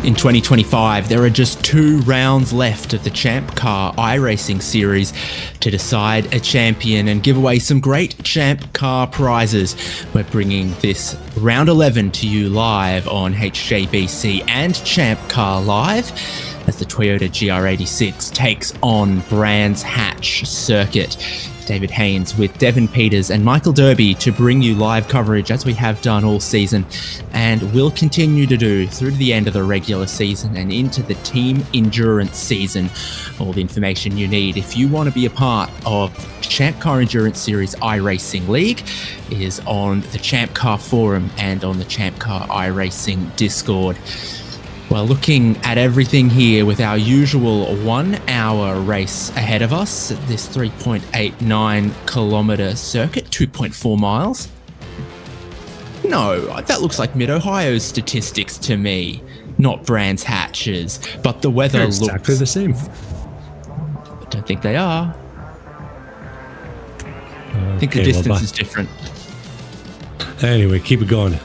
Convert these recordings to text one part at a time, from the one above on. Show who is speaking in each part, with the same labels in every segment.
Speaker 1: In 2025, there are just 2 rounds left of the ChampCar iRacing series to decide a champion and give away some great ChampCar prizes. We're bringing this round 11 to you live on HJBC and ChampCar Live as the Toyota GR86 takes on Brands Hatch Circuit. David Haynes with Devin Peters and Michael Derby to bring you live coverage as we have done all season and will continue to do through to the end of the regular season and into the team endurance season. All the information you need if you want to be a part of ChampCar Endurance Series iRacing League is on the ChampCar forum and on the ChampCar iRacing Discord. Well, looking at everything here with our usual 1 hour race ahead of us, this 3.89 kilometre circuit, 2.4 miles. No, that looks like Mid-Ohio's statistics to me, not Brands Hatch's, but the weather looks
Speaker 2: exactly the same.
Speaker 1: I don't think they are. I think the distance is different.
Speaker 2: Anyway, keep it going.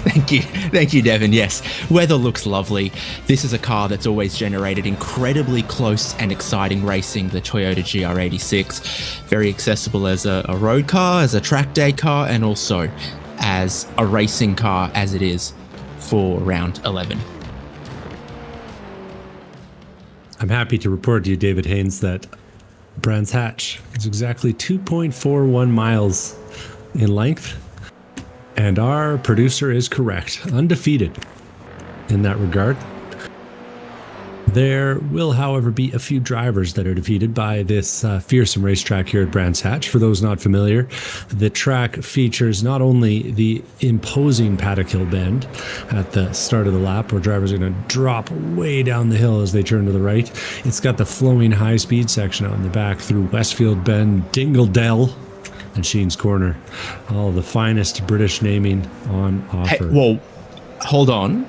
Speaker 1: Thank you, Devin. Yes, weather looks lovely. This is a car that's always generated incredibly close and exciting racing, the Toyota GR86. Very accessible as a road car, as a track day car, and also as a racing car as it is for round 11.
Speaker 2: I'm happy to report to you, David Haynes, that Brands Hatch is exactly 2.41 miles in length. And our producer is correct, undefeated in that regard. There will, however, be a few drivers that are defeated by this fearsome racetrack here at Brands Hatch. For those not familiar, the track features not only the imposing paddock hill bend at the start of the lap, where drivers are going to drop way down the hill as they turn to the right. It's got the flowing high-speed section out in the back through Westfield Bend, Dingledell, and Sheen's Corner. All the finest British naming on offer.
Speaker 1: Hey, well, hold on.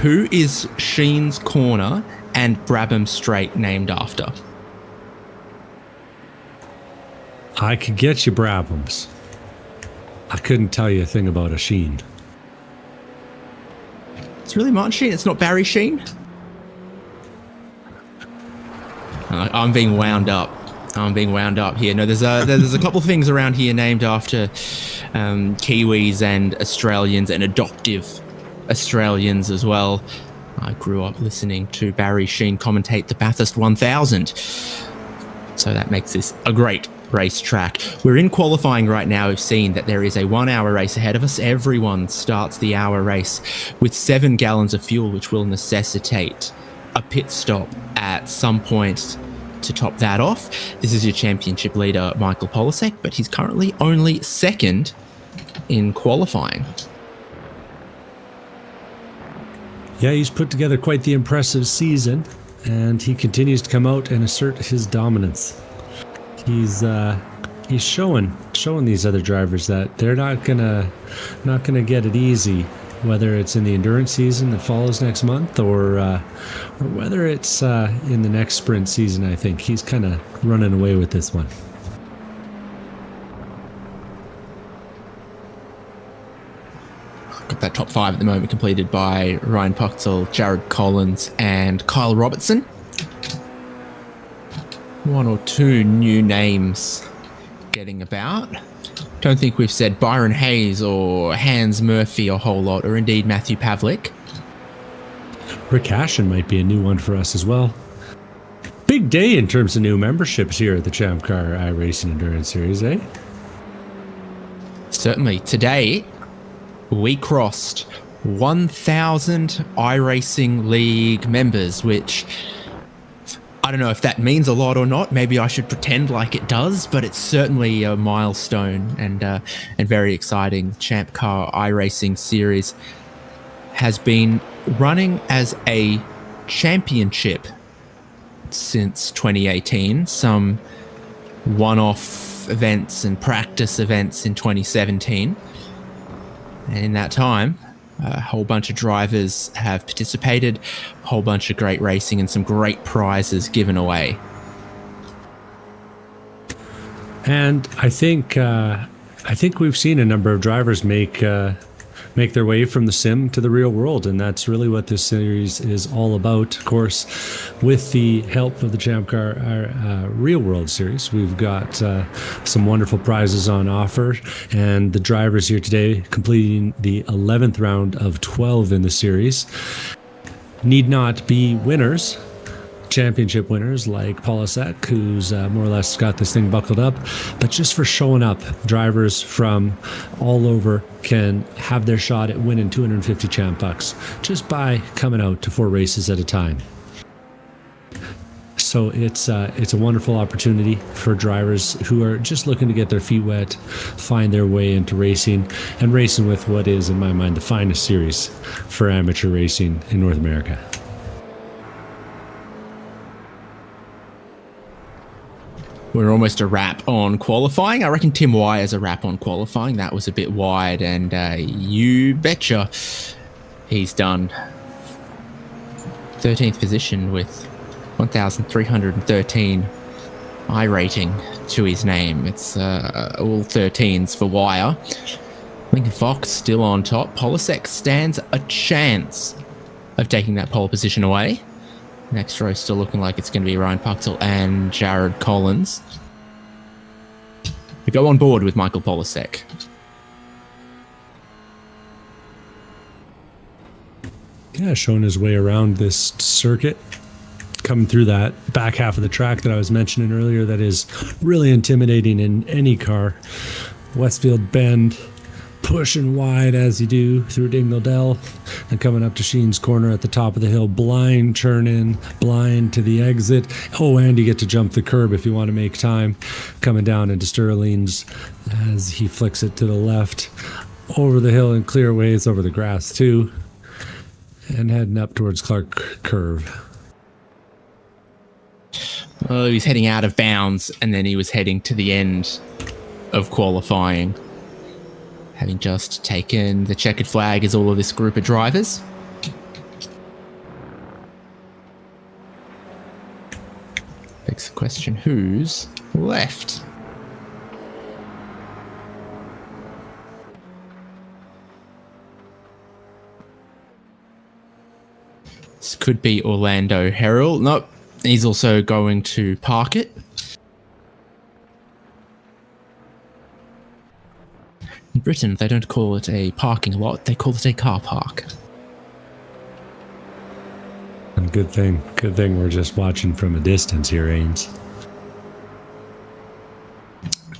Speaker 1: Who is Sheen's Corner and Brabham Straight named after?
Speaker 2: I could get you Brabhams. I couldn't tell you a thing about a Sheen.
Speaker 1: It's really Martin Sheen. It's not Barry Sheen. I'm being wound up. Here. No, there's a couple of things around here named after Kiwis and Australians and adoptive Australians as well. I grew up listening to Barry Sheen commentate the Bathurst 1000. So that makes this a great racetrack. We're in qualifying right now. We've seen that there is a 1 hour race ahead of us. Everyone starts the hour race with 7 gallons of fuel, which will necessitate a pit stop at some point to top that off. This is your championship leader, Michael Polasek, but he's currently only second in qualifying.
Speaker 2: Yeah, he's put together quite the impressive season, and he continues to come out and assert his dominance. He's showing these other drivers that they're not gonna get it easy, whether it's in the endurance season that follows next month or whether it's in the next sprint season. I think he's kind of running away with this one.
Speaker 1: Got that top 5 at the moment completed by Ryan Puchtel, Jared Collins and Kyle Robertson. 1 or 2 new names getting about. Don't think we've said Byron Hayes or Hans Murphy a whole lot, or indeed Matthew Pavlik.
Speaker 2: Rick Ashen might be a new one for us as well. Big day in terms of new memberships here at the ChampCar iRacing Endurance Series, eh?
Speaker 1: Certainly. Today, we crossed 1,000 iRacing League members, which I don't know if that means a lot or not. Maybe I should pretend like it does, but it's certainly a milestone and very exciting. ChampCar iRacing Series has been running as a championship since 2018. Some one-off events and practice events in 2017. And in that time, a whole bunch of drivers have participated, a whole bunch of great racing and some great prizes given away.
Speaker 2: And I think we've seen a number of drivers make make their way from the sim to the real world. And that's really what this series is all about. Of course, with the help of the ChampCar real world series, we've got some wonderful prizes on offer. And the drivers here today completing the 11th round of 12 in the series need not be winners, championship winners like Polisek, who's more or less got this thing buckled up, but just for showing up, drivers from all over can have their shot at winning 250 champ bucks just by coming out to 4 races at a time. So it's a wonderful opportunity for drivers who are just looking to get their feet wet, find their way into racing, and racing with what is, in my mind, the finest series for amateur racing in North America.
Speaker 1: We're almost a wrap on qualifying. I reckon Tim Wyer's a wrap on qualifying. That was a bit wide, and you betcha he's done 13th position with 1,313 iRating to his name. It's all 13s for Wyer. Lincoln Fox still on top. Polisek stands a chance of taking that pole position away. Next row still looking like it's going to be Ryan Puchtel and Jared Collins. We go on board with Michael Polisek.
Speaker 2: Yeah, showing his way around this circuit, coming through that back half of the track that I was mentioning earlier that is really intimidating in any car. Westfield Bend, pushing wide as you do through Dingle Dell, and coming up to Sheen's Corner at the top of the hill, blind turn in, blind to the exit. Oh, and you get to jump the curb if you want to make time. Coming down into Sterling's as he flicks it to the left, over the hill and clear ways over the grass too, and heading up towards Clark Curve.
Speaker 1: Oh, he's heading out of bounds, and then he was heading to the end of qualifying, having just taken the checkered flag as all of this group of drivers. Begs the question, who's left? This could be Orlando Herald. Nope, he's also going to park it. In Britain, they don't call it a parking lot, they call it a car park.
Speaker 2: And good thing we're just watching from a distance here, Ains.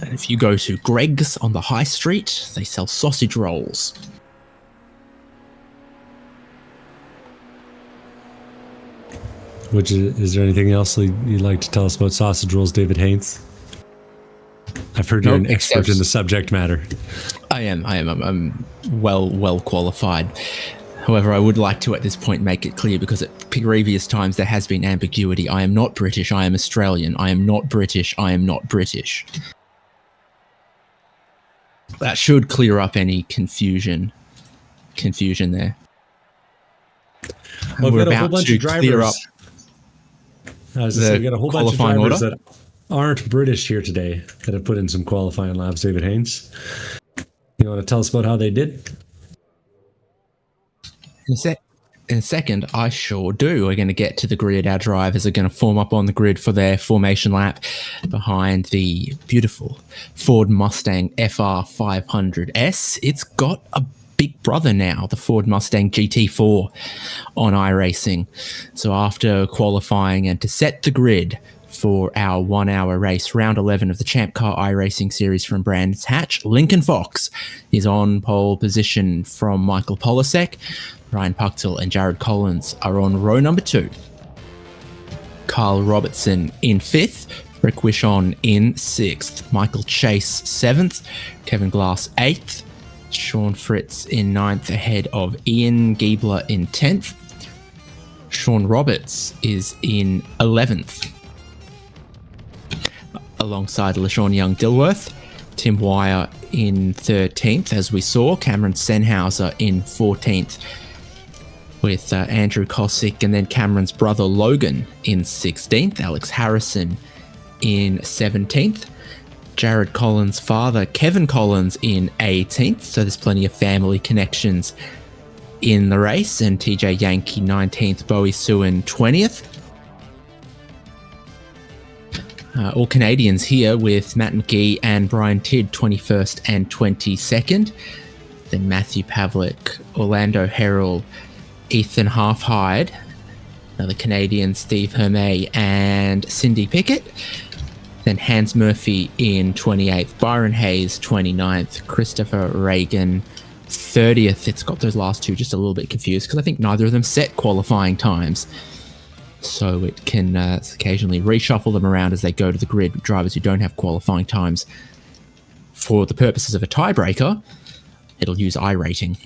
Speaker 1: And if you go to Greg's on the high street, they sell sausage rolls.
Speaker 2: Is there anything else you'd like to tell us about sausage rolls, David Haynes? I've heard you're an expert in the subject matter.
Speaker 1: I am. I'm well qualified. However, I would like to at this point make it clear, because at previous times there has been ambiguity. I am not British. I am Australian. I am not British. I am not British. That should clear up any confusion there.
Speaker 2: Well, we're about to clear up. We got a whole bunch of drivers that aren't British here today that have put in some qualifying laps. David Haynes, you want to tell us about how they did?
Speaker 1: In a second, I sure do. We're going to get to the grid. Our drivers are going to form up on the grid for their formation lap behind the beautiful Ford Mustang FR 500S. It's got a big brother now, the Ford Mustang GT4 on iRacing. So after qualifying and to set the grid for our 1 hour race, round 11 of the ChampCar iRacing series from Brands Hatch, Lincoln Fox is on pole position from Michael Polisek. Ryan Puchtel and Jared Collins are on row number 2. Kyle Robertson in 5th, Rick Wishon in 6th, Michael Chase 7th, Kevin Glass 8th, Sean Fritz in 9th ahead of Ian Giebler in 10th. Sean Roberts is in 11th alongside LaShawn Young-Dilworth. Tim Wyer in 13th, as we saw. Cameron Senhauser in 14th with Andrew Kosick, and then Cameron's brother Logan in 16th. Alex Harrison in 17th. Jared Collins' father, Kevin Collins, in 18th, so there's plenty of family connections in the race, and TJ Yankee 19th, Bowie Suin 20th. All Canadians here with Matt McGee and Brian Tidd 21st and 22nd. Then Matthew Pavlik, Orlando Herald, Ethan Halfhide, another Canadian, Steve Hermé and Cindy Pickett. Then Hans Murphy in 28th, Byron Hayes 29th, Christopher Reagan 30th. It's got those last two just a little bit confused because I think neither of them set qualifying times. So it can occasionally reshuffle them around as they go to the grid. Drivers who don't have qualifying times, for the purposes of a tiebreaker, it'll use iRating.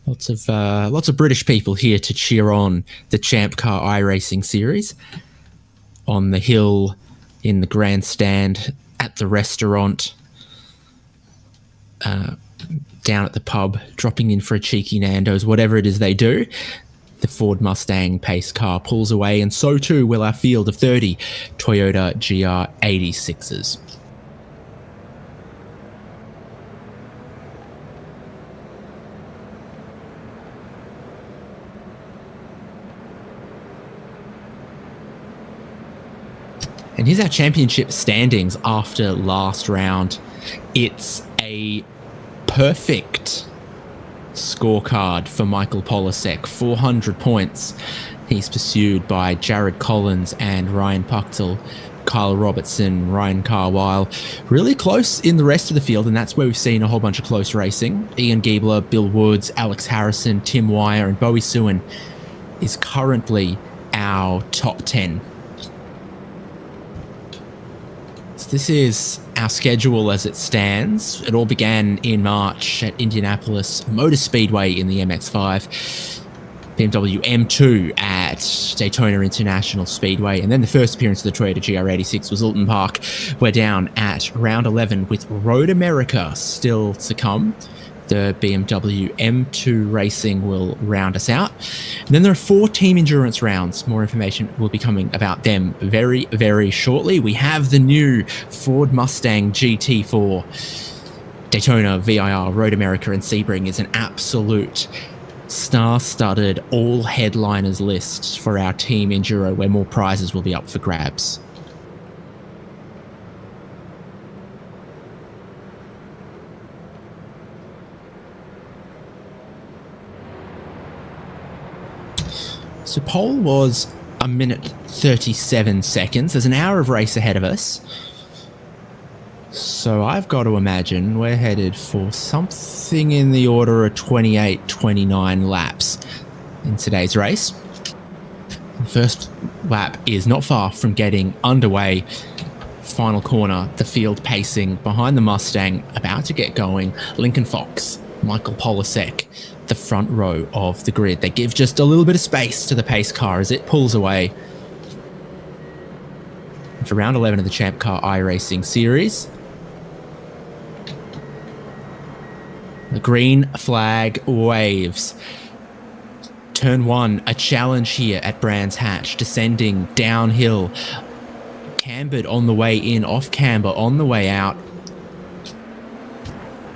Speaker 1: Lots of British people here to cheer on the ChampCar iRacing series. On the hill, in the grandstand, at the restaurant, down at the pub, dropping in for a cheeky Nando's, whatever it is they do. The Ford Mustang pace car pulls away, and so too will our field of 30 Toyota GR86s. And here's our championship standings after last round. It's a perfect scorecard for Michael Polasek, 400 points. He's pursued by Jared Collins and Ryan Puchtel, Kyle Robertson, Ryan Carwile. Really close in the rest of the field, and that's where we've seen a whole bunch of close racing. Ian Giebler, Bill Woods, Alex Harrison, Tim Wire, and Bowie Suin is currently our top 10. This is our schedule as it stands. It all began in March at Indianapolis Motor Speedway in the MX-5, BMW M2 at Daytona International Speedway, and then the first appearance of the Toyota GR86 was Alton Park. We're down at round 11 with Road America still to come. The BMW M2 Racing will round us out. And then there are 4 team endurance rounds. More information will be coming about them very, very shortly. We have the new Ford Mustang GT4. Daytona, VIR, Road America, and Sebring is an absolute star-studded all-headliners list for our team Enduro, where more prizes will be up for grabs. So pole was 1 minute 37 seconds. There's an hour of race ahead of us. So I've got to imagine we're headed for something in the order of 28, 29 laps in today's race. The first lap is not far from getting underway. Final corner, the field pacing behind the Mustang, about to get going. Lincoln Fox, Michael Polasek, the front row of the grid. They give just a little bit of space to the pace car as it pulls away. For round 11 of the ChampCar iRacing series, the green flag waves. Turn 1, a challenge here at Brands Hatch, descending downhill. Cambered on the way in, off camber on the way out.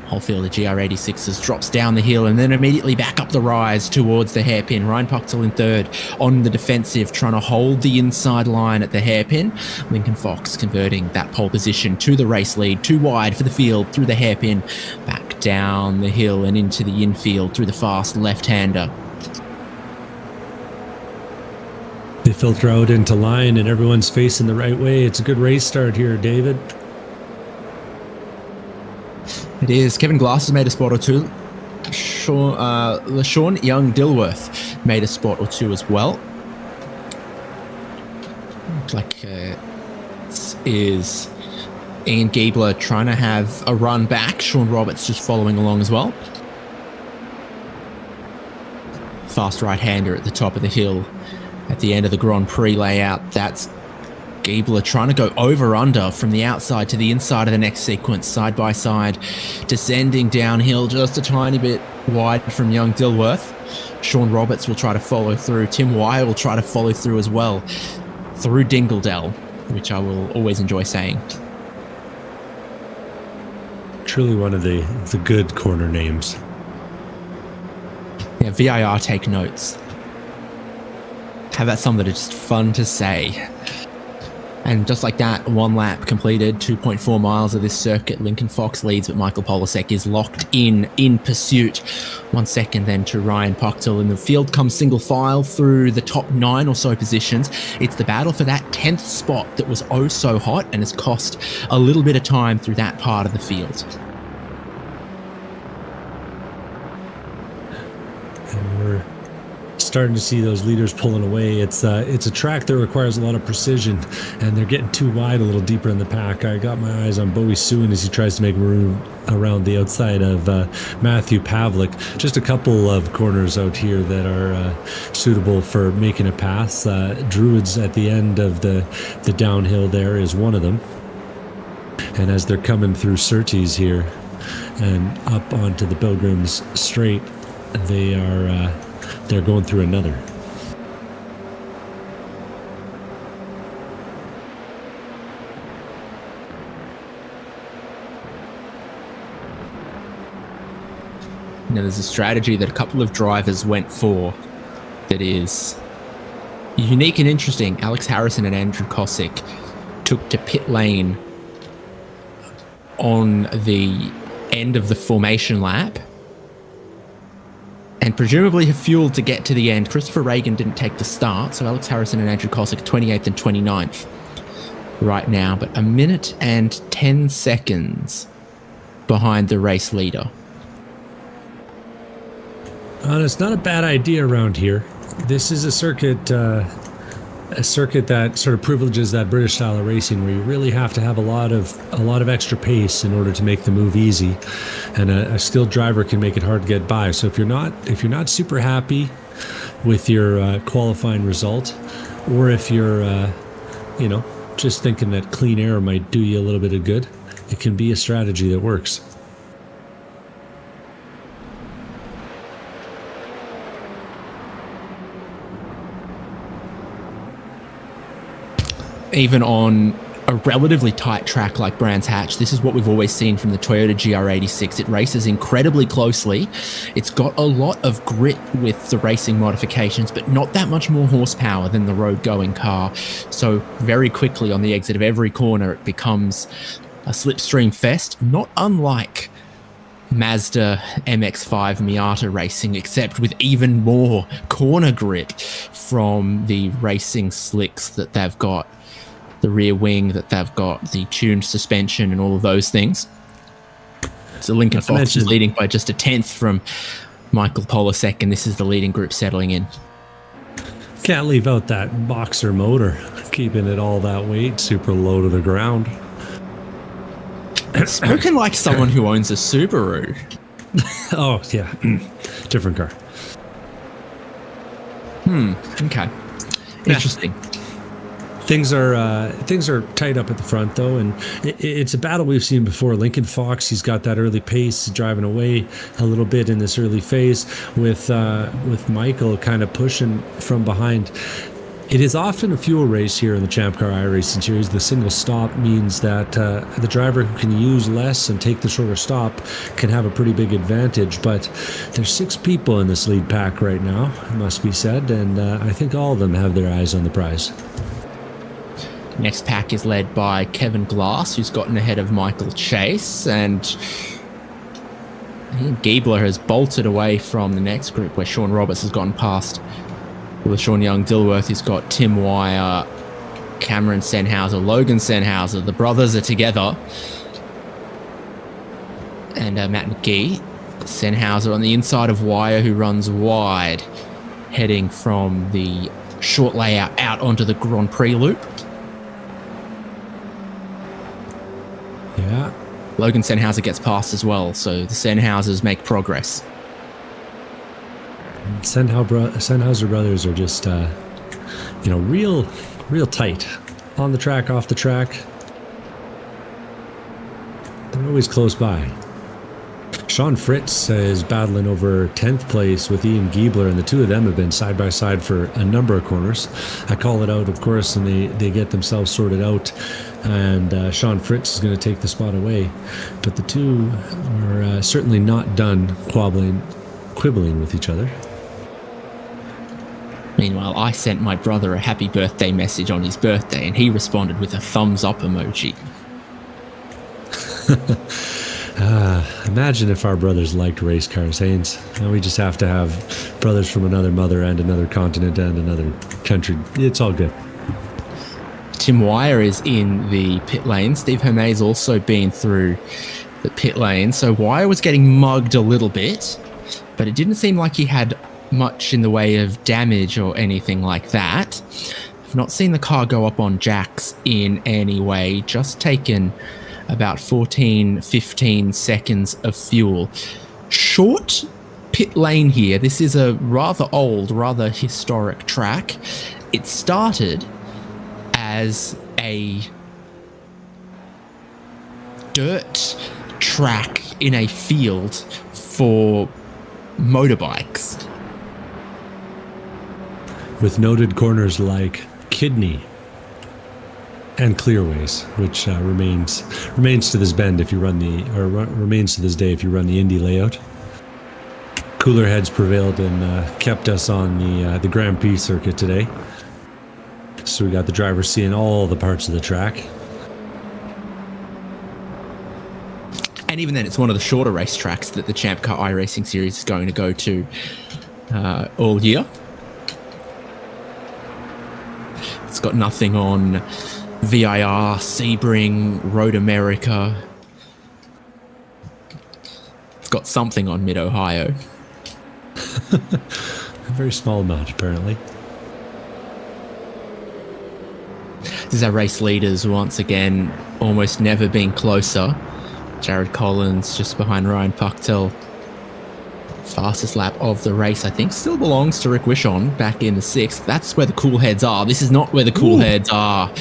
Speaker 1: Whole field of GR86s drops down the hill and then immediately back up the rise towards the hairpin. Ryan Puchtel in third on the defensive, trying to hold the inside line at the hairpin. Lincoln Fox converting that pole position to the race lead, too wide for the field through the hairpin, back down the hill and into the infield through the fast left-hander.
Speaker 2: They filter out into line and everyone's facing the right way. It's a good race start here, David.
Speaker 1: It is. Kevin Glass has made a spot or two. LaShawn Young-Dilworth made a spot or two as well. Looks like this is Ian Giebler trying to have a run back. Sean Roberts just following along as well. Fast right-hander at the top of the hill at the end of the Grand Prix layout. That's Giebler trying to go over-under from the outside to the inside of the next sequence, side by side, descending downhill just a tiny bit wide from young Dilworth. Sean Roberts will try to follow through. Tim Wire will try to follow through as well, through Dingledell, which I will always enjoy saying.
Speaker 2: Truly one of the good corner names.
Speaker 1: Yeah, VIR take notes. How about some that are just fun to say? And just like that, one lap completed, 2.4 miles of this circuit. Lincoln Fox leads, but Michael Polasek is locked in pursuit. 1 second then to Ryan Pochtel. In the field comes single file through the top 9 or so positions. It's the battle for that 10th spot that was oh so hot and has cost a little bit of time through that part of the field.
Speaker 2: And we're starting to see those leaders pulling away. It's a track that requires a lot of precision, and they're getting too wide a little deeper in the pack. I got my eyes on Bowie Suin as he tries to make room around the outside of Matthew Pavlik. Just a couple of corners out here that are suitable for making a pass. Druids at the end of the downhill there is one of them. And as they're coming through Surtees here and up onto the Pilgrims Straight, they're going through another.
Speaker 1: Now, there's a strategy that a couple of drivers went for that is unique and interesting. Alex Harrison and Andrew Kosick took to pit lane on the end of the formation lap and presumably have fueled to get to the end. Christopher Reagan didn't take the start, so Alex Harrison and Andrew Kosick 28th and 29th right now, but 1 minute and 10 seconds behind the race leader.
Speaker 2: It's not a bad idea around here. This is a circuit that sort of privileges that British style of racing, where you really have to have a lot of extra pace in order to make the move easy, and a skilled driver can make it hard to get by. So if you're not super happy with your qualifying result, or if you're just thinking that clean air might do you a little bit of good, it can be a strategy that works.
Speaker 1: Even on a relatively tight track like Brands Hatch, this is what we've always seen from the Toyota GR86. It races incredibly closely. It's got a lot of grip with the racing modifications, but not that much more horsepower than the road-going car. So very quickly on the exit of every corner, it becomes a slipstream fest, not unlike Mazda MX-5 Miata racing, except with even more corner grip from the racing slicks that they've got, the rear wing that they've got, the tuned suspension and all of those things. So Lincoln Fox is leading by just a 10th from Michael Polasek, and this is the leading group settling in.
Speaker 2: Can't leave out that boxer motor, keeping it all that weight super low to the ground.
Speaker 1: Spoken like someone who owns a Subaru.
Speaker 2: Oh, yeah. Different car.
Speaker 1: Okay. Interesting.
Speaker 2: Things are tight up at the front, though, and it's a battle we've seen before. Lincoln Fox, he's got that early pace, driving away a little bit in this early phase with Michael kind of pushing from behind. It is often a fuel race here in the ChampCar iRacing Series. The single stop means that the driver who can use less and take the shorter stop can have a pretty big advantage. But there's 6 people in this lead pack right now, it must be said, and I think all of them have their eyes on the prize.
Speaker 1: Next pack is led by Kevin Glass, who's gotten ahead of Michael Chase, and Giebler has bolted away from the next group where Sean Roberts has gotten past. With Sean Young, Dilworth, he's got Tim Wire, Cameron Sennhauser, Logan Sennhauser. The brothers are together. And Matt McGee, Sennhauser on the inside of Wire, who runs wide, heading from the short layout out onto the Grand Prix loop.
Speaker 2: Yeah.
Speaker 1: Logan Sennhauser gets past as well, so the Sennhausers make progress.
Speaker 2: Sennhauser brothers are just, real tight. On the track, off the track. They're always close by. Sean Fritz is battling over 10th place with Ian Giebler, and the two of them have been side by side for a number of corners. I call it out, of course, and they get themselves sorted out, and Sean Fritz is going to take the spot away. But the two are certainly not done quibbling with each other.
Speaker 1: Meanwhile, I sent my brother a happy birthday message on his birthday, and he responded with a thumbs up emoji.
Speaker 2: Imagine if our brothers liked race cars, Haynes. We just have to have brothers from another mother and another continent and another country. It's all good.
Speaker 1: Tim Wire is in the pit lane. Steve Hermey's also been through the pit lane. So Wire was getting mugged a little bit, but it didn't seem like he had much in the way of damage or anything like that. I've not seen the car go up on jacks in any way, just taken about 15 seconds of fuel. Short pit lane here. This is a rather old, rather historic track. It started as a dirt track in a field for motorbikes.
Speaker 2: With noted corners like Kidney and Clearways, which remains to this bend if you run remains to this day if you run the Indy layout. Cooler heads prevailed and kept us on the Grand Prix circuit today. So we got the drivers seeing all the parts of the track.
Speaker 1: And even then, it's one of the shorter racetracks that the ChampCar iRacing series is going to go to all year. It's got nothing on VIR, Sebring, Road America. It's got something on Mid-Ohio.
Speaker 2: A very small amount, apparently.
Speaker 1: This is our race leaders once again, almost never been closer. Jared Collins just behind Ryan Pucktel. Fastest lap of the race, I think, still belongs to Rick Wishon back in the 6th. That's where the cool heads are. This is not where the cool heads are.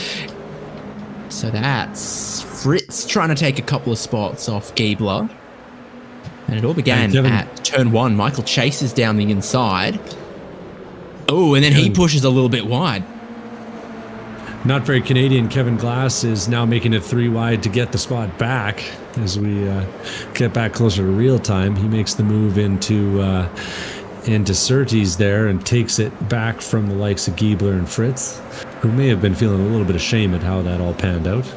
Speaker 1: So that's Fritz trying to take a couple of spots off Giebler. And it all began at turn 1. Michael chases down the inside. Oh, and then he pushes a little bit wide.
Speaker 2: Not very Canadian Kevin Glass is now making it 3 wide to get the spot back as we get back closer to real time. He makes the move into Surtees there and takes it back from the likes of Giebler and Fritz, who may have been feeling a little bit of shame at how that all panned out.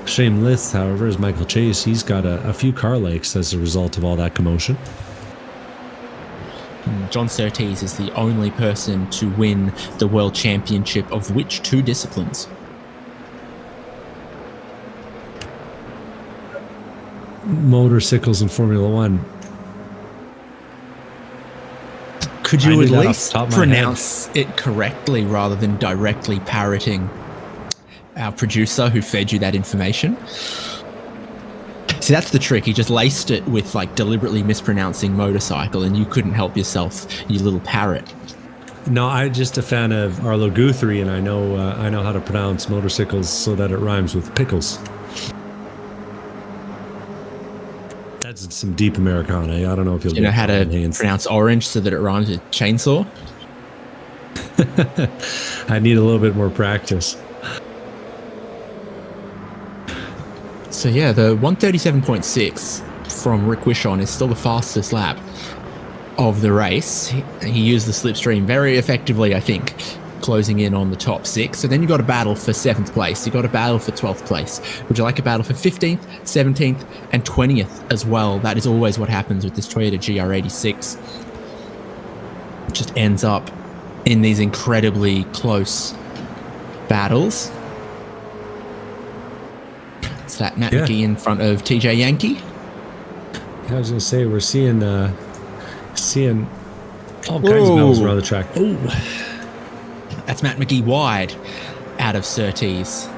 Speaker 2: Shameless, however, is Michael Chase. He's got a few car likes as a result of all that commotion.
Speaker 1: John Surtees is the only person to win the World Championship of which 2 disciplines?
Speaker 2: Motorcycles and Formula One.
Speaker 1: Could you at least pronounce it correctly rather than directly parroting our producer who fed you that information? See, that's the trick. He just laced it with like deliberately mispronouncing motorcycle, and you couldn't help yourself, you little parrot.
Speaker 2: No, I'm just a fan of Arlo Guthrie, and I know how to pronounce motorcycles so that it rhymes with pickles. That's some deep Americana. I don't know if you'll.
Speaker 1: Do you know how to pronounce orange so that it rhymes with chainsaw?
Speaker 2: I need a little bit more practice.
Speaker 1: So yeah, the 137.6 from Rick Wishon is still the fastest lap of the race. He used the slipstream very effectively, I think, closing in on the top 6. So then you've got a battle for 7th place. You've got a battle for 12th place. Would you like a battle for 15th, 17th, and 20th as well? That is always what happens with this Toyota GR86. It just ends up in these incredibly close battles. It's that Matt McGee in front of TJ Yankee.
Speaker 2: I was going to say, we're seeing all kinds of battles around the track.
Speaker 1: Oh, that's Matt McGee wide out of Surtees.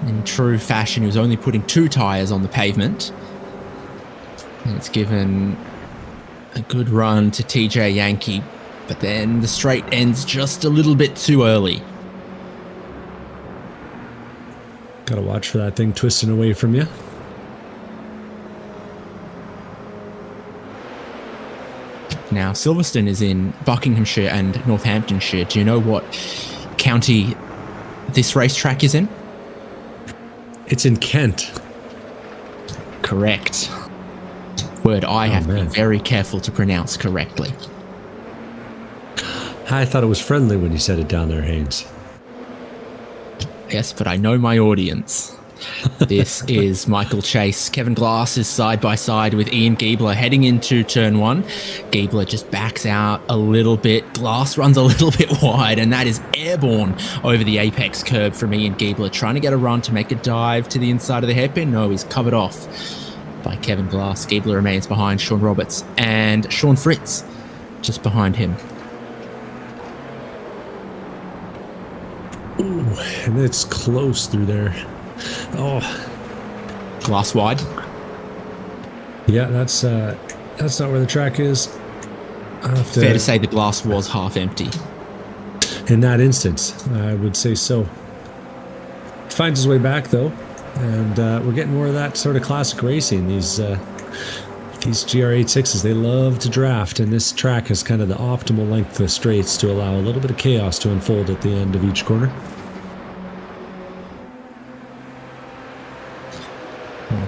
Speaker 1: In true fashion, he was only putting 2 tyres on the pavement. And it's given a good run to TJ Yankee, but then the straight ends just a little bit too early.
Speaker 2: Got to watch for that thing twisting away from you.
Speaker 1: Now, Silverstone is in Buckinghamshire and Northamptonshire. Do you know what county this racetrack is in?
Speaker 2: It's in Kent.
Speaker 1: Correct. Word I have been very careful to pronounce correctly.
Speaker 2: I thought it was friendly when you said it down there, Haynes.
Speaker 1: Yes, but I know my audience. This is Michael Chase. Kevin Glass is side by side with Ian Giebler heading into turn one. Giebler just backs out a little bit. Glass runs a little bit wide, and that is airborne over the apex curb from Ian Giebler, trying to get a run to make a dive to the inside of the hairpin. No, he's covered off by Kevin Glass. Giebler remains behind Sean Roberts and Sean Fritz just behind him.
Speaker 2: Ooh, and it's close through there. Oh,
Speaker 1: Glass wide.
Speaker 2: Yeah, that's not where the track is.
Speaker 1: Fair to say the glass was half empty.
Speaker 2: In that instance, I would say so. Finds his way back though, and we're getting more of that sort of classic racing. These GR86s, they love to draft, and this track has kind of the optimal length of straights to allow a little bit of chaos to unfold at the end of each corner.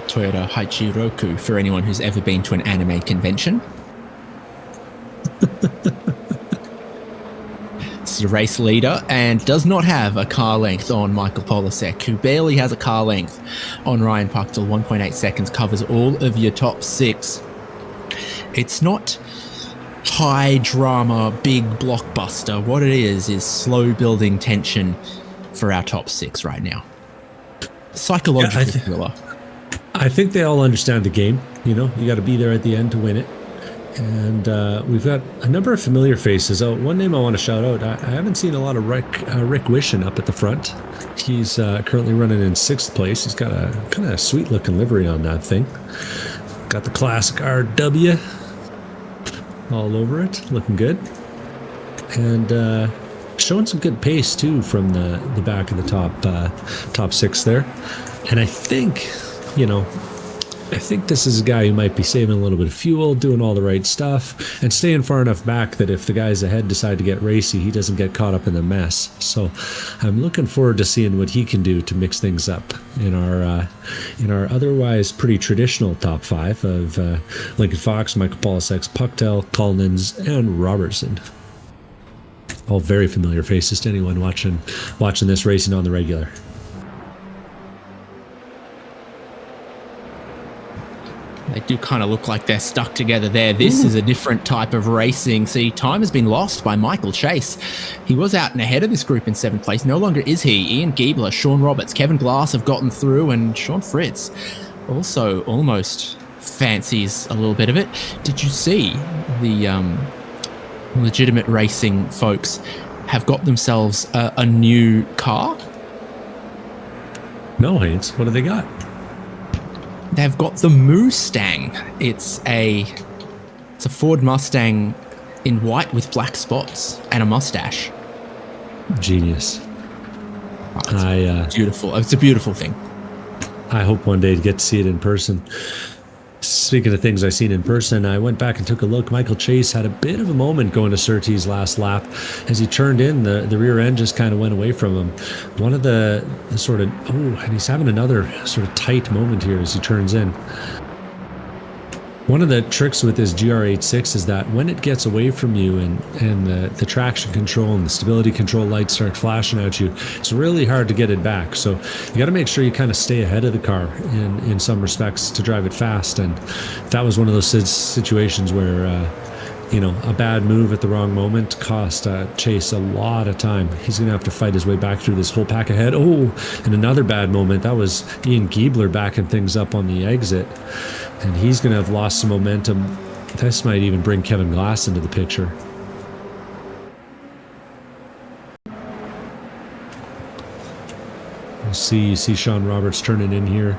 Speaker 1: Toyota Haichiroku for anyone who's ever been to an anime convention. This is a race leader and does not have a car length on Michael Polasek, who barely has a car length on Ryan Pucktel. 1.8 seconds covers all of your top six. It's not high drama, big blockbuster. What it is slow building tension for our top six right now. Psychological thriller.
Speaker 2: I think they all understand the game. You know, you got to be there at the end to win it. And we've got a number of familiar faces. Oh, one name I want to shout out. I haven't seen a lot of Rick Wishen up at the front. He's currently running in 6th place. He's got a kind of sweet looking livery on that thing. Got the classic RW all over it, looking good. And showing some good pace too from the back of the top 6 there. And I think, I think this is a guy who might be saving a little bit of fuel, doing all the right stuff, and staying far enough back that if the guys ahead decide to get racy, he doesn't get caught up in the mess. So I'm looking forward to seeing what he can do to mix things up in our otherwise pretty traditional top 5 of Lincoln Fox, Michael Polasek, Pucktel, Cullinans, and Robertson. All very familiar faces to anyone watching this racing on the regular.
Speaker 1: They do kind of look like they're stuck together there. This is a different type of racing. See, time has been lost by Michael Chase. He was out and ahead of this group in 7th place. No longer is he. Ian Giebler, Sean Roberts, Kevin Glass have gotten through, and Sean Fritz also almost fancies a little bit of it. Did you see the legitimate racing folks have got themselves a new car?
Speaker 2: No, Haynes. What do they got?
Speaker 1: They've got the Mustang. It's a Ford Mustang in white with black spots and a mustache.
Speaker 2: Genius.
Speaker 1: Oh, beautiful. It's a beautiful thing.
Speaker 2: I hope one day to get to see it in person. Speaking of things I've seen in person, I went back and took a look. Michael Chase had a bit of a moment going to Surtees last lap. As he turned in, the rear end just kind of went away from him. One of the sort of, and he's having another sort of tight moment here as he turns in. One of the tricks with this GR86 is that when it gets away from you and the traction control and the stability control lights start flashing at you, it's really hard to get it back. So you got to make sure you kind of stay ahead of the car in some respects to drive it fast. And that was one of those situations where, a bad move at the wrong moment cost Chase a lot of time. He's going to have to fight his way back through this whole pack ahead. Oh, and another bad moment. That was Ian Giebler backing things up on the exit. And he's going to have lost some momentum. This might even bring Kevin Glass into the picture. We'll see. You see Sean Roberts turning in here.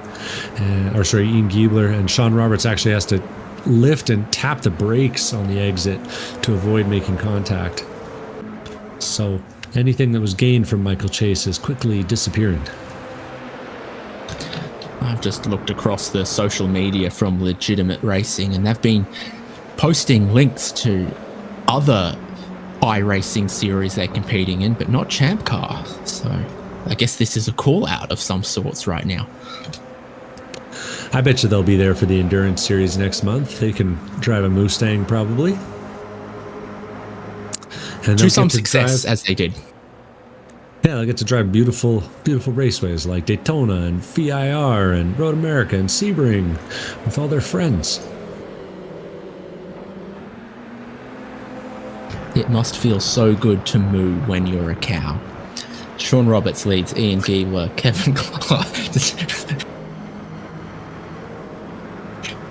Speaker 2: Ian Giebler. And Sean Roberts actually has to lift and tap the brakes on the exit to avoid making contact. So anything that was gained from Michael Chase is quickly disappearing.
Speaker 1: I've just looked across the social media from Legitimate Racing, and they've been posting links to other iRacing series they're competing in, but not ChampCar. So I guess this is a call out of some sorts right now.
Speaker 2: I bet you they'll be there for the Endurance Series next month. They can drive a Mustang probably. And
Speaker 1: to some success, as they did.
Speaker 2: Yeah, they'll get to drive beautiful, beautiful raceways like Daytona and VIR and Road America and Sebring with all their friends.
Speaker 1: It must feel so good to moo when you're a cow. Sean Roberts leads Ian Giebler, Kevin Clark.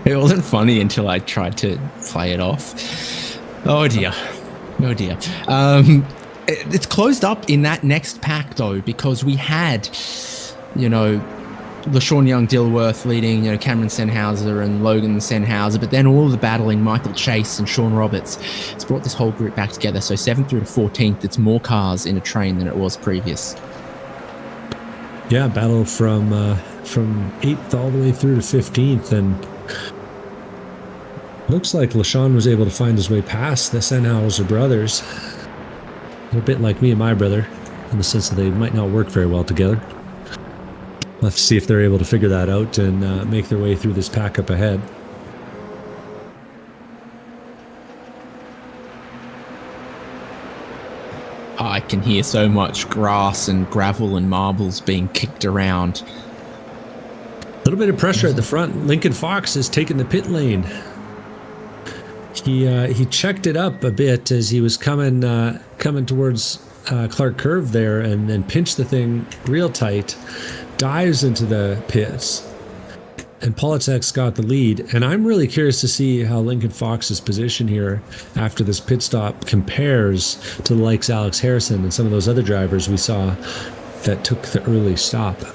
Speaker 1: It wasn't funny until I tried to play it off. Oh dear. Oh dear. It's closed up in that next pack though, because we had, LaShawn Young-Dilworth leading, Cameron Sennhauser and Logan Sennhauser, but then all of the battling Michael Chase and Sean Roberts. It's brought this whole group back together. So 7th through to 14th, it's more cars in a train than it was previous.
Speaker 2: Yeah, battle from 8th all the way through to 15th, and looks like LaShawn was able to find his way past the Sennhauser brothers. A bit like me and my brother, in the sense that they might not work very well together. We'll have to see if they're able to figure that out and make their way through this pack up ahead.
Speaker 1: I can hear so much grass and gravel and marbles being kicked around.
Speaker 2: A little bit of pressure at the front. Lincoln Fox has taken the pit lane. He checked it up a bit as he was coming towards Clark Curve there, and then pinched the thing real tight, dives into the pits, and Politek's got the lead. And I'm really curious to see how Lincoln Fox's position here after this pit stop compares to the likes Alex Harrison and some of those other drivers we saw that took the early stop.
Speaker 1: A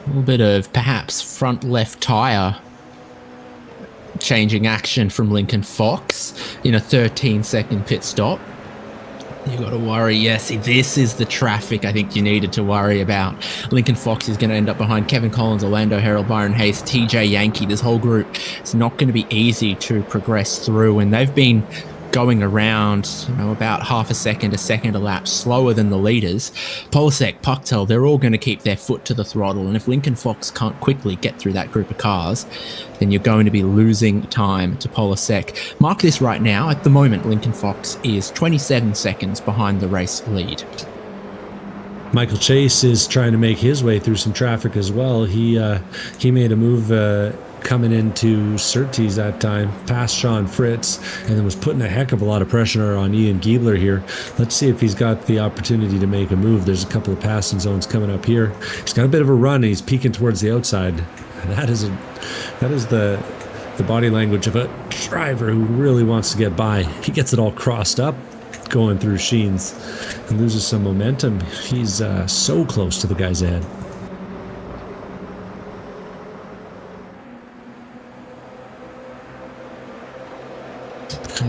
Speaker 1: little bit of perhaps front left tire changing action from Lincoln Fox in a 13-second pit stop. You got to worry. Yeah, see, this is the traffic I think you needed to worry about. Lincoln Fox is going to end up behind Kevin Collins, Orlando Herald, Byron Hayes, TJ Yankee. This whole group, it's not going to be easy to progress through, and they've been going around, about half a second a lap slower than the leaders. Polasek, Pucktel, they're all going to keep their foot to the throttle, and if Lincoln Fox can't quickly get through that group of cars, then you're going to be losing time to Polasek. Mark this right now. At the moment, Lincoln Fox is 27 seconds behind the race lead.
Speaker 2: Michael Chase is trying to make his way through some traffic as well. He made a move coming into Surtees that time, past Sean Fritz, and then was putting a heck of a lot of pressure on Ian Giebler here. Let's see if he's got the opportunity to make a move. There's a couple of passing zones coming up here. He's got a bit of a run. He's peeking towards the outside. And that is the body language of a driver who really wants to get by. He gets it all crossed up going through Sheens and loses some momentum. He's so close to the guys ahead.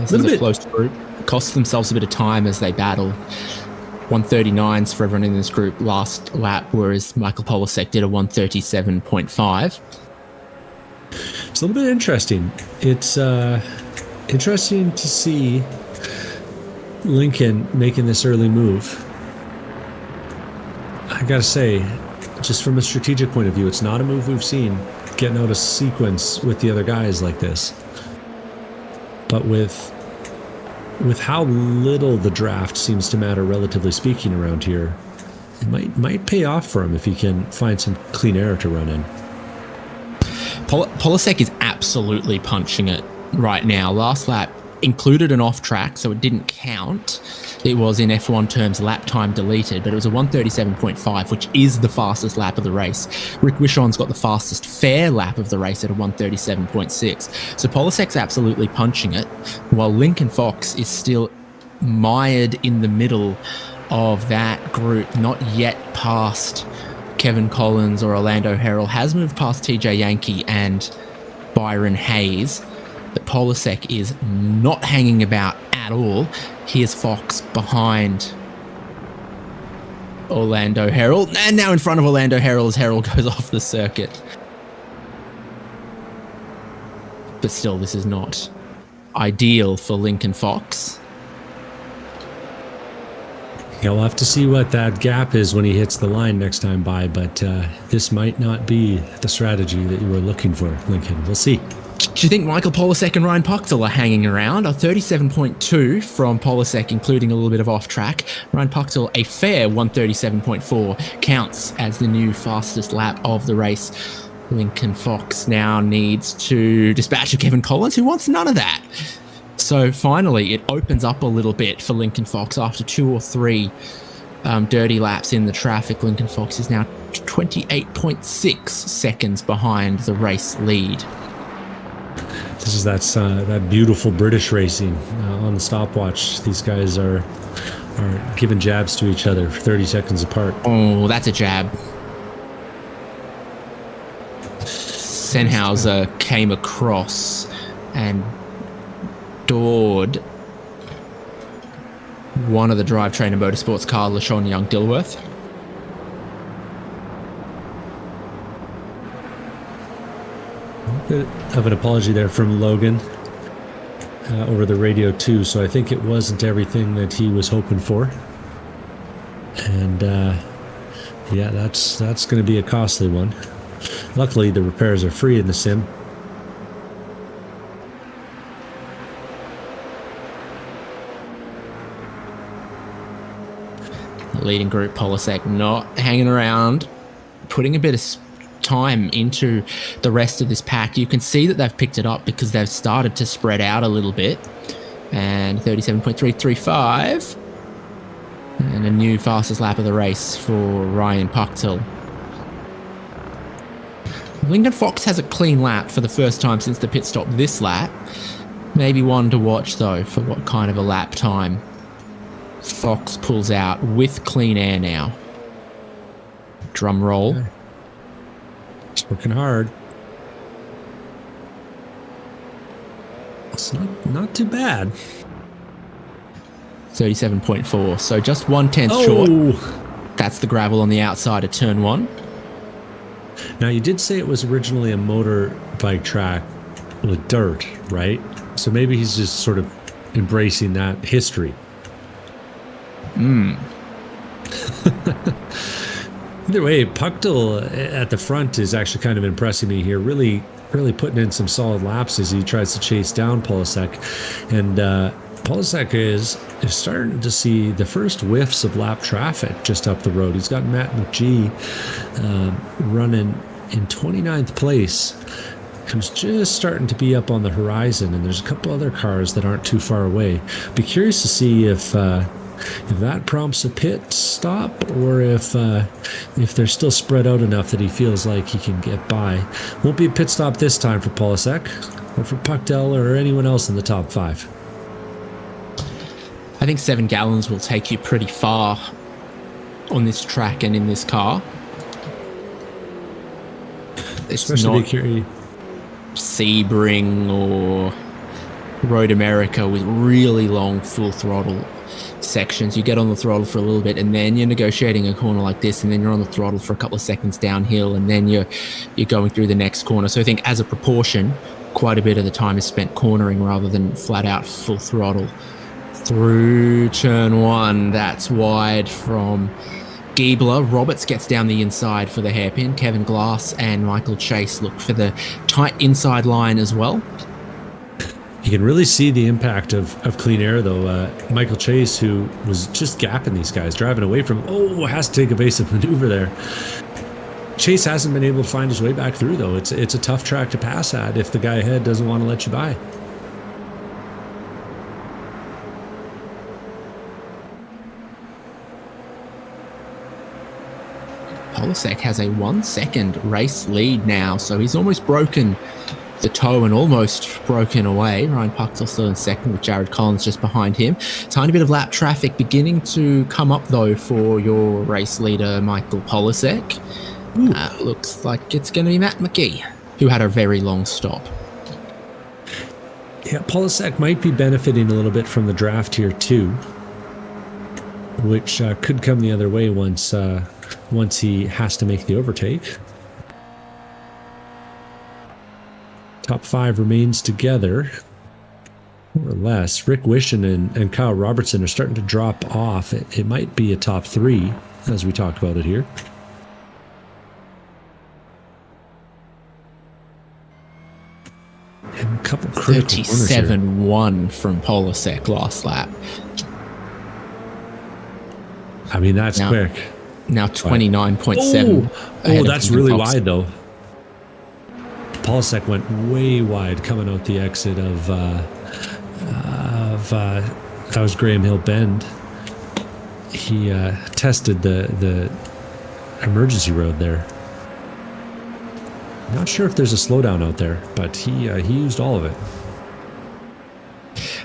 Speaker 1: This is a close group. Cost themselves a bit of time as they battle. 139s for everyone in this group last lap, whereas Michael Polasek did a 137.5.
Speaker 2: It's a little bit interesting. It's interesting to see Lincoln making this early move. I gotta say, just from a strategic point of view, it's not a move we've seen getting out of sequence with the other guys like this. But with how little the draft seems to matter, relatively speaking, around here, it might pay off for him if he can find some clean air to run in.
Speaker 1: Polasek is absolutely punching it right now. Last lap included an off track, so it didn't count. It was, in F1 terms, lap time deleted, but it was a 137.5, which is the fastest lap of the race. Rick Wishon's got the fastest fair lap of the race at a 137.6. So Polasek's absolutely punching it, while Lincoln Fox is still mired in the middle of that group, not yet past Kevin Collins or Orlando Herald. Has moved past TJ Yankee and Byron Hayes, but Polasek is not hanging about at all. Here's Fox behind Orlando Herald. And now in front of Orlando Herald as Herald goes off the circuit. But still, this is not ideal for Lincoln Fox.
Speaker 2: Yeah, we'll have to see what that gap is when he hits the line next time by, but this might not be the strategy that you were looking for, Lincoln. We'll see.
Speaker 1: Do you think Michael Polasek and Ryan Puchtel are hanging around? A 37.2 from Polasek, including a little bit of off-track. Ryan Puchtel, a fair 137.4, counts as the new fastest lap of the race. Lincoln Fox now needs to dispatch of Kevin Collins, who wants none of that. So finally, it opens up a little bit for Lincoln Fox after 2 or 3 dirty laps in the traffic. Lincoln Fox is now 28.6 seconds behind the race lead.
Speaker 2: This is that beautiful British racing on the stopwatch. These guys are giving jabs to each other 30 seconds apart.
Speaker 1: Oh, that's a jab. Sennhauser came across and doored one of the drivetrain and motorsports car, LaShawn Young Dilworth.
Speaker 2: A bit of an apology there from Logan over the radio too, so I think it wasn't everything that he was hoping for. And yeah, that's going to be a costly one. Luckily, the repairs are free in the sim.
Speaker 1: The leading group, Polasek, not hanging around, putting a bit of time into the rest of this pack. You can see that they've picked it up because they've started to spread out a little bit. And 37.335. And a new fastest lap of the race for Ryan Puchtel. Lincoln Fox has a clean lap for the first time since the pit stop this lap. Maybe one to watch, though, for what kind of a lap time Fox pulls out with clean air now. Drum roll.
Speaker 2: He's working hard. It's not too bad.
Speaker 1: 37.4, so just 1/10 short. That's the gravel on the outside of turn 1.
Speaker 2: Now, you did say it was originally a motorbike track with dirt, right? So maybe he's just sort of embracing that history.
Speaker 1: Mm.
Speaker 2: Either way, Puchtel at the front is actually kind of impressing me here. Really putting in some solid laps as he tries to chase down Polasek. And Polasek is starting to see the first whiffs of lap traffic just up the road. He's got Matt McGee running in 29th place, who's just starting to be up on the horizon, and there's a couple other cars that aren't too far away. Be curious to see if that prompts a pit stop, or if they're still spread out enough that he feels like he can get by. Won't be a pit stop this time for Polasek, or for Puchtel, or anyone else in the top 5.
Speaker 1: I think 7 gallons will take you pretty far on this track and in this car. It's
Speaker 2: Especially
Speaker 1: not Sebring or Road America with really long full throttle sections. You get on the throttle for a little bit, and then you're negotiating a corner like this, and then you're on the throttle for a couple of seconds downhill, and then you're going through the next corner. So I think as a proportion, quite a bit of the time is spent cornering rather than flat out full throttle. Through turn 1, that's wide from Giebler. Roberts gets down the inside for the hairpin. Kevin Glass and Michael Chase look for the tight inside line as well.
Speaker 2: You can really see the impact of clean air, though. Michael Chase, who was just gapping these guys, driving away from has to take evasive maneuver there. Chase hasn't been able to find his way back through, though. It's a tough track to pass at if the guy ahead doesn't want to let you by.
Speaker 1: Polasek has a 1 second race lead now, so he's almost broken the toe and almost broken away. Ryan Puchtel still in second with Jared Collins just behind him. Tiny bit of lap traffic beginning to come up, though, for your race leader, Michael Polasek. Looks like it's going to be Matt McGee, who had a very long stop.
Speaker 2: Yeah, Polasek might be benefiting a little bit from the draft here, too. which could come the other way once he has to make the overtake. Top 5 remains together, more or less. Rick Wishon and Kyle Robertson are starting to drop off. It might be a top 3, as we talked about it here. And a couple critical
Speaker 1: 37-1 from Polasek last lap.
Speaker 2: I mean, that's quick.
Speaker 1: Now 29.7.
Speaker 2: Oh, that's really wide, though. Polasek went way wide coming out the exit of that was Graham Hill Bend. He tested the emergency road there. Not sure if there's a slowdown out there, but he used all of it.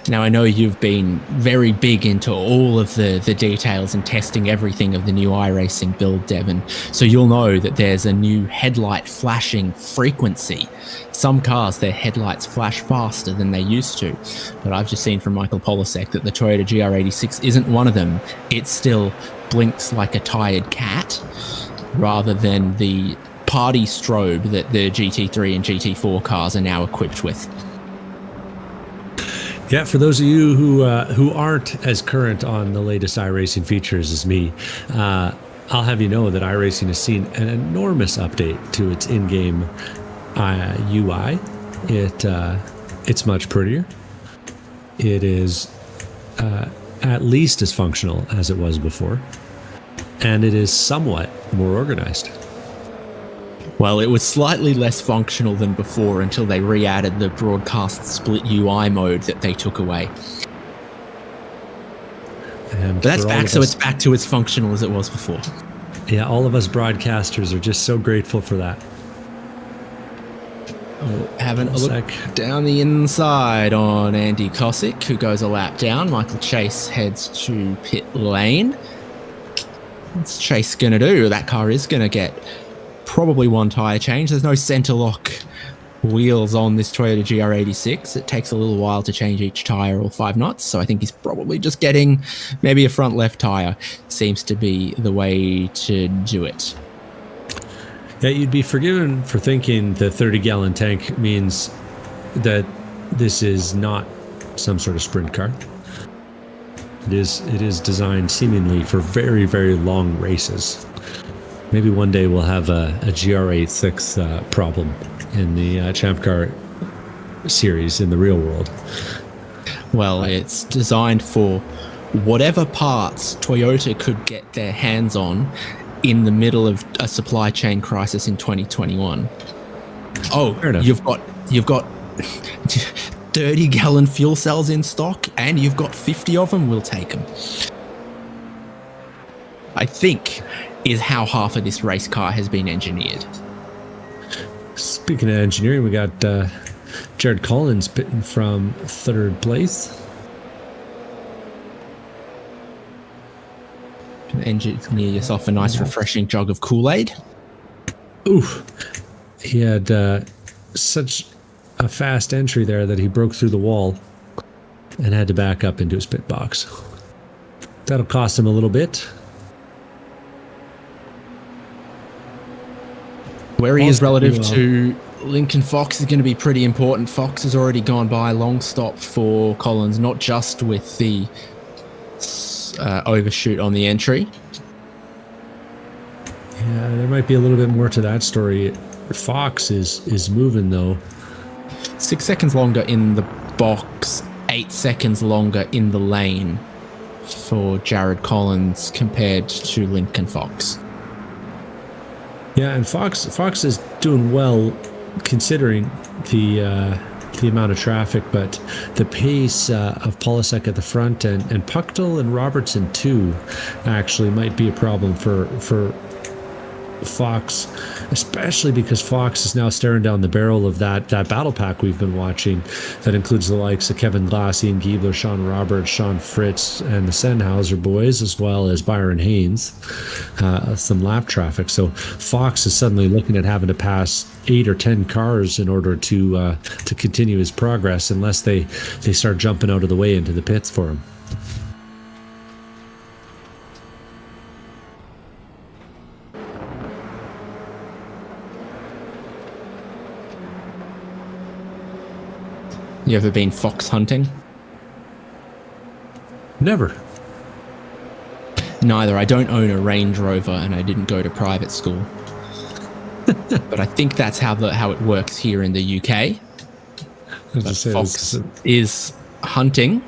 Speaker 1: Now, I know you've been very big into all of the details and testing everything of the new iRacing build, Devon. So you'll know that there's a new headlight flashing frequency. Some cars, their headlights flash faster than they used to. But I've just seen from Michael Polasek that the Toyota GR86 isn't one of them. It still blinks like a tired cat rather than the party strobe that the GT3 and GT4 cars are now equipped with.
Speaker 2: Yeah, for those of you who aren't as current on the latest iRacing features as me, I'll have you know that iRacing has seen an enormous update to its in-game UI. It's much prettier. It is at least as functional as it was before, and it is somewhat more organized.
Speaker 1: Well, it was slightly less functional than before until they re-added the broadcast split UI mode that they took away. But that's back, so it's back to as functional as it was before.
Speaker 2: Yeah, all of us broadcasters are just so grateful for that.
Speaker 1: Having a look down the inside on Andy Kosick, who goes a lap down. Michael Chase heads to pit lane. What's Chase going to do? That car is going to get probably one tyre change. There's no centre lock wheels on this Toyota GR86. It takes a little while to change each tyre, all 5 knots. So I think he's probably just getting maybe a front left tyre. Seems to be the way to do it.
Speaker 2: Yeah, you'd be forgiven for thinking the 30-gallon tank means that this is not some sort of sprint car. It is designed seemingly for very, very long races. Maybe one day we'll have a GR86 problem in the ChampCar series in the real world.
Speaker 1: Well, it's designed for whatever parts Toyota could get their hands on in the middle of a supply chain crisis in 2021. Oh, you've got 30-gallon fuel cells in stock and you've got 50 of them, we'll take them. I think is how half of this race car has been engineered.
Speaker 2: Speaking of engineering, we got Jared Collins pitting from 3rd place.
Speaker 1: Engineer yourself a nice refreshing jug of Kool-Aid.
Speaker 2: Oof. He had such a fast entry there that he broke through the wall and had to back up into his pit box. That'll cost him a little bit.
Speaker 1: Where he is relative to Lincoln Fox is going to be pretty important. Fox has already gone by long stop for Collins, not just with the overshoot on the entry.
Speaker 2: Yeah, there might be a little bit more to that story. Fox is moving though.
Speaker 1: 6 seconds longer in the box, 8 seconds longer in the lane for Jared Collins compared to Lincoln Fox.
Speaker 2: Yeah, and Fox is doing well considering the amount of traffic, but the pace of Polasek at the front and Pucktel and Robertson too actually might be a problem for Fox, especially because Fox is now staring down the barrel of that battle pack we've been watching that includes the likes of Kevin Glass, Ian Giebler, Sean Roberts, Sean Fritz, and the Sennhauser boys, as well as Byron Haynes, some lap traffic. So Fox is suddenly looking at having to pass 8 or 10 cars in order to continue his progress, unless they start jumping out of the way into the pits for him.
Speaker 1: You ever been fox hunting?
Speaker 2: Never.
Speaker 1: Neither. I don't own a Range Rover, and I didn't go to private school. But I think that's how it works here in the UK. But Fox is hunting.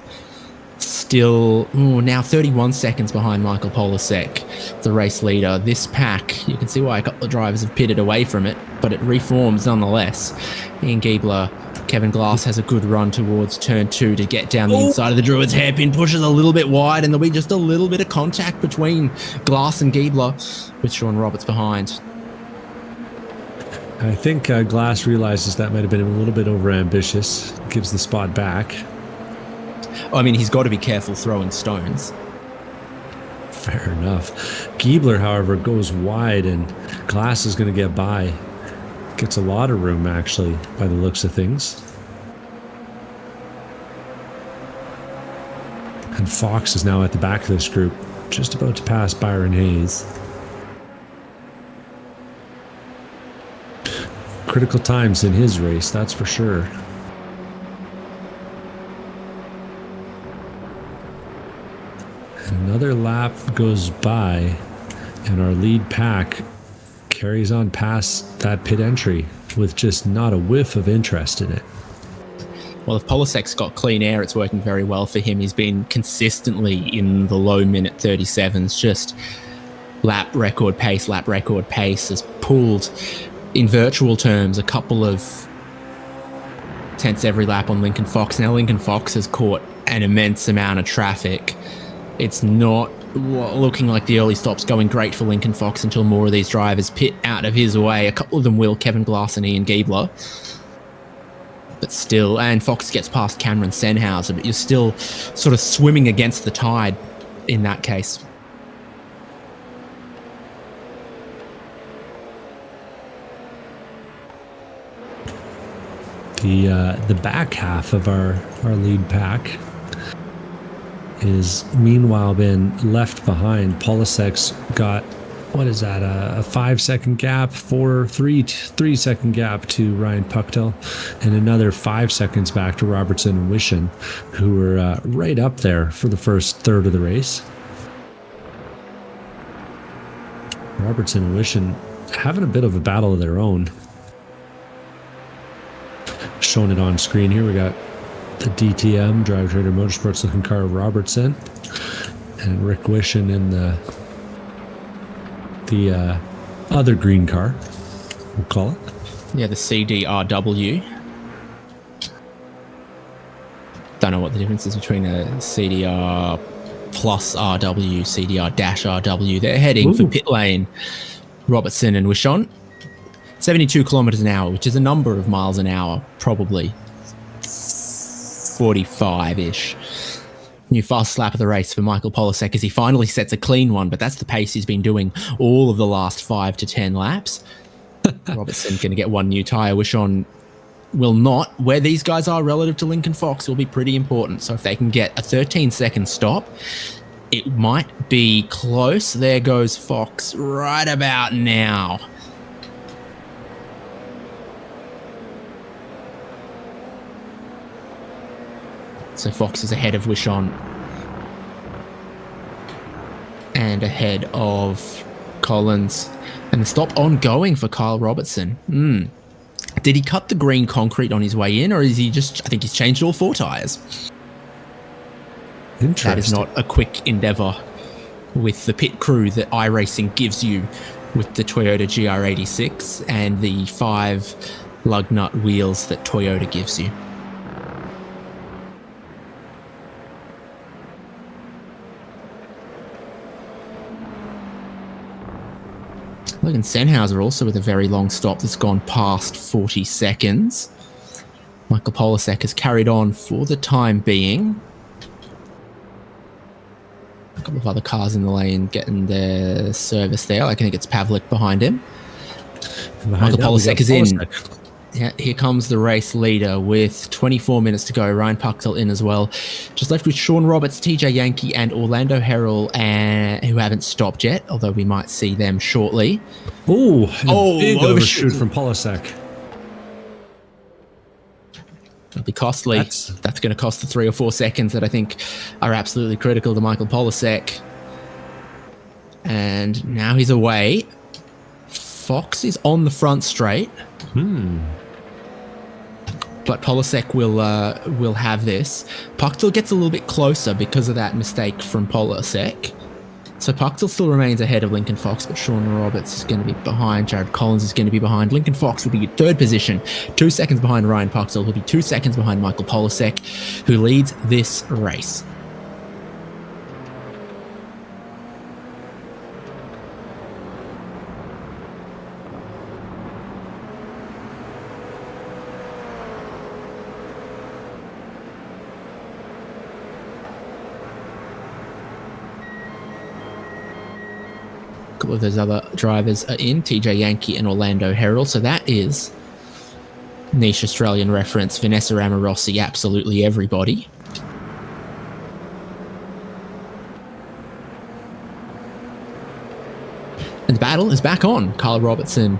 Speaker 1: Still, now 31 seconds behind Michael Polasek, the race leader. This pack, you can see why a couple of drivers have pitted away from it, but it reforms nonetheless. Ian Giebler, Kevin Glass has a good run towards turn 2 to get down the inside of the Druids. Hairpin pushes a little bit wide, and there'll be just a little bit of contact between Glass and Giebler, with Sean Roberts behind.
Speaker 2: I think Glass realizes that might have been a little bit overambitious. Gives the spot back.
Speaker 1: I mean, he's got to be careful throwing stones.
Speaker 2: Fair enough. Giebler, however, goes wide, and Glass is going to get by. Gets a lot of room, actually, by the looks of things. And Fox is now at the back of this group, just about to pass Byron Hayes. Critical times in his race, that's for sure. Another lap goes by, and our lead pack carries on past that pit entry with just not a whiff of interest in it.
Speaker 1: Well, if Polasek's got clean air, it's working very well for him. He's been consistently in the low minute 37s, just lap record pace, has pulled, in virtual terms, a couple of tenths every lap on Lincoln Fox. Now Lincoln Fox has caught an immense amount of traffic. It's not looking like the early stop's going great for Lincoln Fox until more of these drivers pit out of his way. A couple of them will, Kevin Glass and Ian Giebler. But still, and Fox gets past Cameron Sennhauser, but you're still sort of swimming against the tide in that case.
Speaker 2: The back half of our lead pack is meanwhile been left behind. Polasek's got, what is that, a 5 second gap, 3 second gap to Ryan Pucktel, and another 5 seconds back to Robertson and Wishen, who were right up there for the first third of the race. Robertson and Wishen having a bit of a battle of their own. Showing it on screen here, we got the DTM, Drive Trader Motorsports looking car Robertson, and Rick Wishen in the other green car, we'll call it.
Speaker 1: Yeah, the CDRW. Don't know what the difference is between a CDR plus RW, CDR dash RW. They're heading for pit lane. Robertson and Wishon. 72 kilometers an hour, which is a number of miles an hour, probably 45-ish. New fastest lap of the race for Michael Polasek as he finally sets a clean one, but that's the pace he's been doing all of the last 5 to 10 laps. Robertson going to get one new tyre. Wishon will not. Where these guys are relative to Lincoln Fox will be pretty important. So if they can get a 13-second stop, it might be close. There goes Fox right about now. So Fox is ahead of Wishon and ahead of Collins. And the stop ongoing for Kyle Robertson. Did he cut the green concrete on his way in, or is he just, I think he's changed all 4 tyres.
Speaker 2: Interesting.
Speaker 1: That is not a quick endeavour with the pit crew that iRacing gives you with the Toyota GR86 and the 5 lug nut wheels that Toyota gives you. Logan Sennhauser also with a very long stop that's gone past 40 seconds. Michael Polasek has carried on for the time being. A couple of other cars in the lane getting their service there. I think it's Pavlik behind him. Michael Polasek is in. Yeah, here comes the race leader with 24 minutes to go. Ryan Pucktel in as well. Just left with Sean Roberts, TJ Yankee, and Orlando Harrell, who haven't stopped yet, although we might see them shortly.
Speaker 2: Big overshoot from Polasek.
Speaker 1: It'll be costly. That's going to cost the 3 or 4 seconds that I think are absolutely critical to Michael Polasek. And now he's away. Fox is on the front straight. But Polasek will have this. Puchtel gets a little bit closer because of that mistake from Polasek. So Puchtel still remains ahead of Lincoln Fox, but Sean Roberts is going to be behind. Jared Collins is going to be behind. Lincoln Fox will be in third position, 2 seconds behind Ryan Puchtel. He'll be 2 seconds behind Michael Polasek, who leads this race. Of those other drivers are in, TJ Yankee and Orlando Herald. So that is niche Australian reference, Vanessa Amorossi, absolutely everybody. And the battle is back on. Kyle Robertson,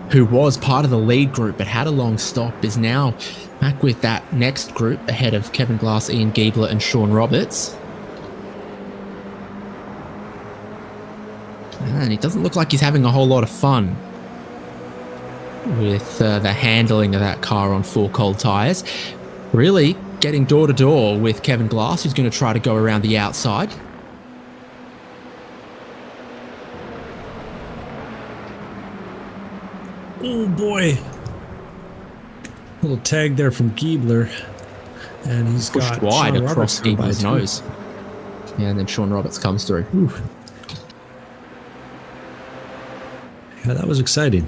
Speaker 1: who was part of the lead group but had a long stop, is now back with that next group ahead of Kevin Glass, Ian Giebler and Sean Roberts. And it doesn't look like he's having a whole lot of fun with the handling of that car on full cold tyres. Really getting door to door with Kevin Glass, who's going to try to go around the outside.
Speaker 2: Oh boy. Little tag there from Giebler. And he's
Speaker 1: pushed
Speaker 2: got
Speaker 1: wide
Speaker 2: Sean
Speaker 1: across
Speaker 2: Roberts
Speaker 1: Giebler's nose. Yeah, and then Sean Roberts comes through.
Speaker 2: Ooh. Yeah, that was exciting.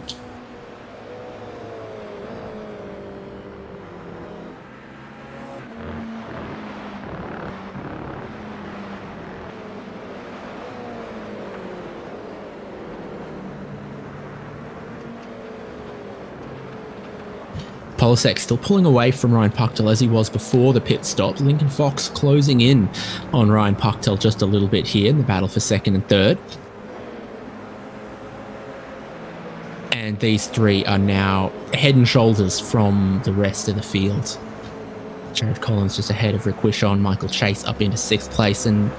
Speaker 1: Polasek still pulling away from Ryan Puchtel as he was before the pit stop. Lincoln Fox closing in on Ryan Puchtel just a little bit here in the battle for second and third. And these three are now head and shoulders from the rest of the field. Jared Collins just ahead of Rick Wishon, Michael Chase up into 6th place. And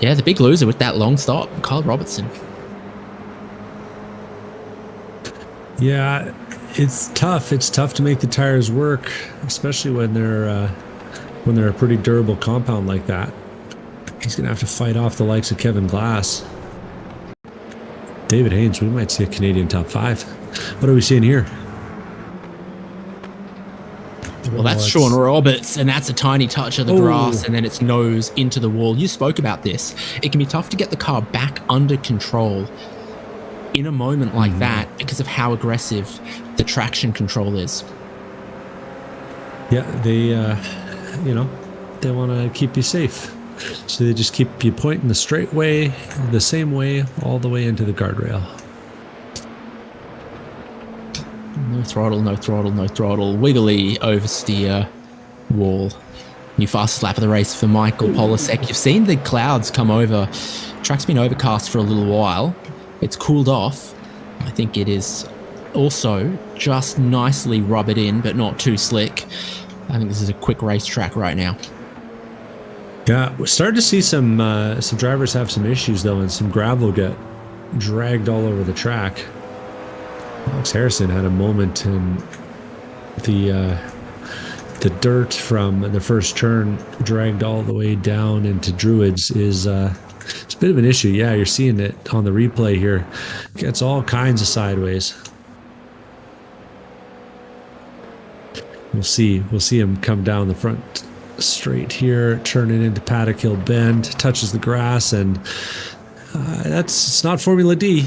Speaker 1: yeah, the big loser with that long stop, Kyle Robertson.
Speaker 2: Yeah, it's tough. It's tough to make the tires work, especially when they're a pretty durable compound like that. He's going to have to fight off the likes of Kevin Glass. David Haynes, we might see a Canadian top 5. What are we seeing here?
Speaker 1: Well, that's Sean Roberts, and that's a tiny touch of the grass, and then it's nose into the wall. You spoke about this. It can be tough to get the car back under control in a moment like that because of how aggressive the traction control is.
Speaker 2: Yeah, they want to keep you safe. So they just keep you pointing the straight way, the same way, all the way into the guardrail.
Speaker 1: No throttle, no throttle, no throttle. Wiggly oversteer wall. New fastest lap of the race for Michael Polasek. You've seen the clouds come over. Track's been overcast for a little while. It's cooled off. I think it is also just nicely rubbered in, but not too slick. I think this is a quick racetrack right now.
Speaker 2: Yeah, we're starting to see some drivers have some issues though, and some gravel get dragged all over the track. Alex Harrison had a moment, and the dirt from the first turn dragged all the way down into Druids is it's a bit of an issue. Yeah, you're seeing it on the replay here. Gets all kinds of sideways. We'll see him come down the front straight here, turning into Paddock Hill Bend, touches the grass, and it's not Formula D,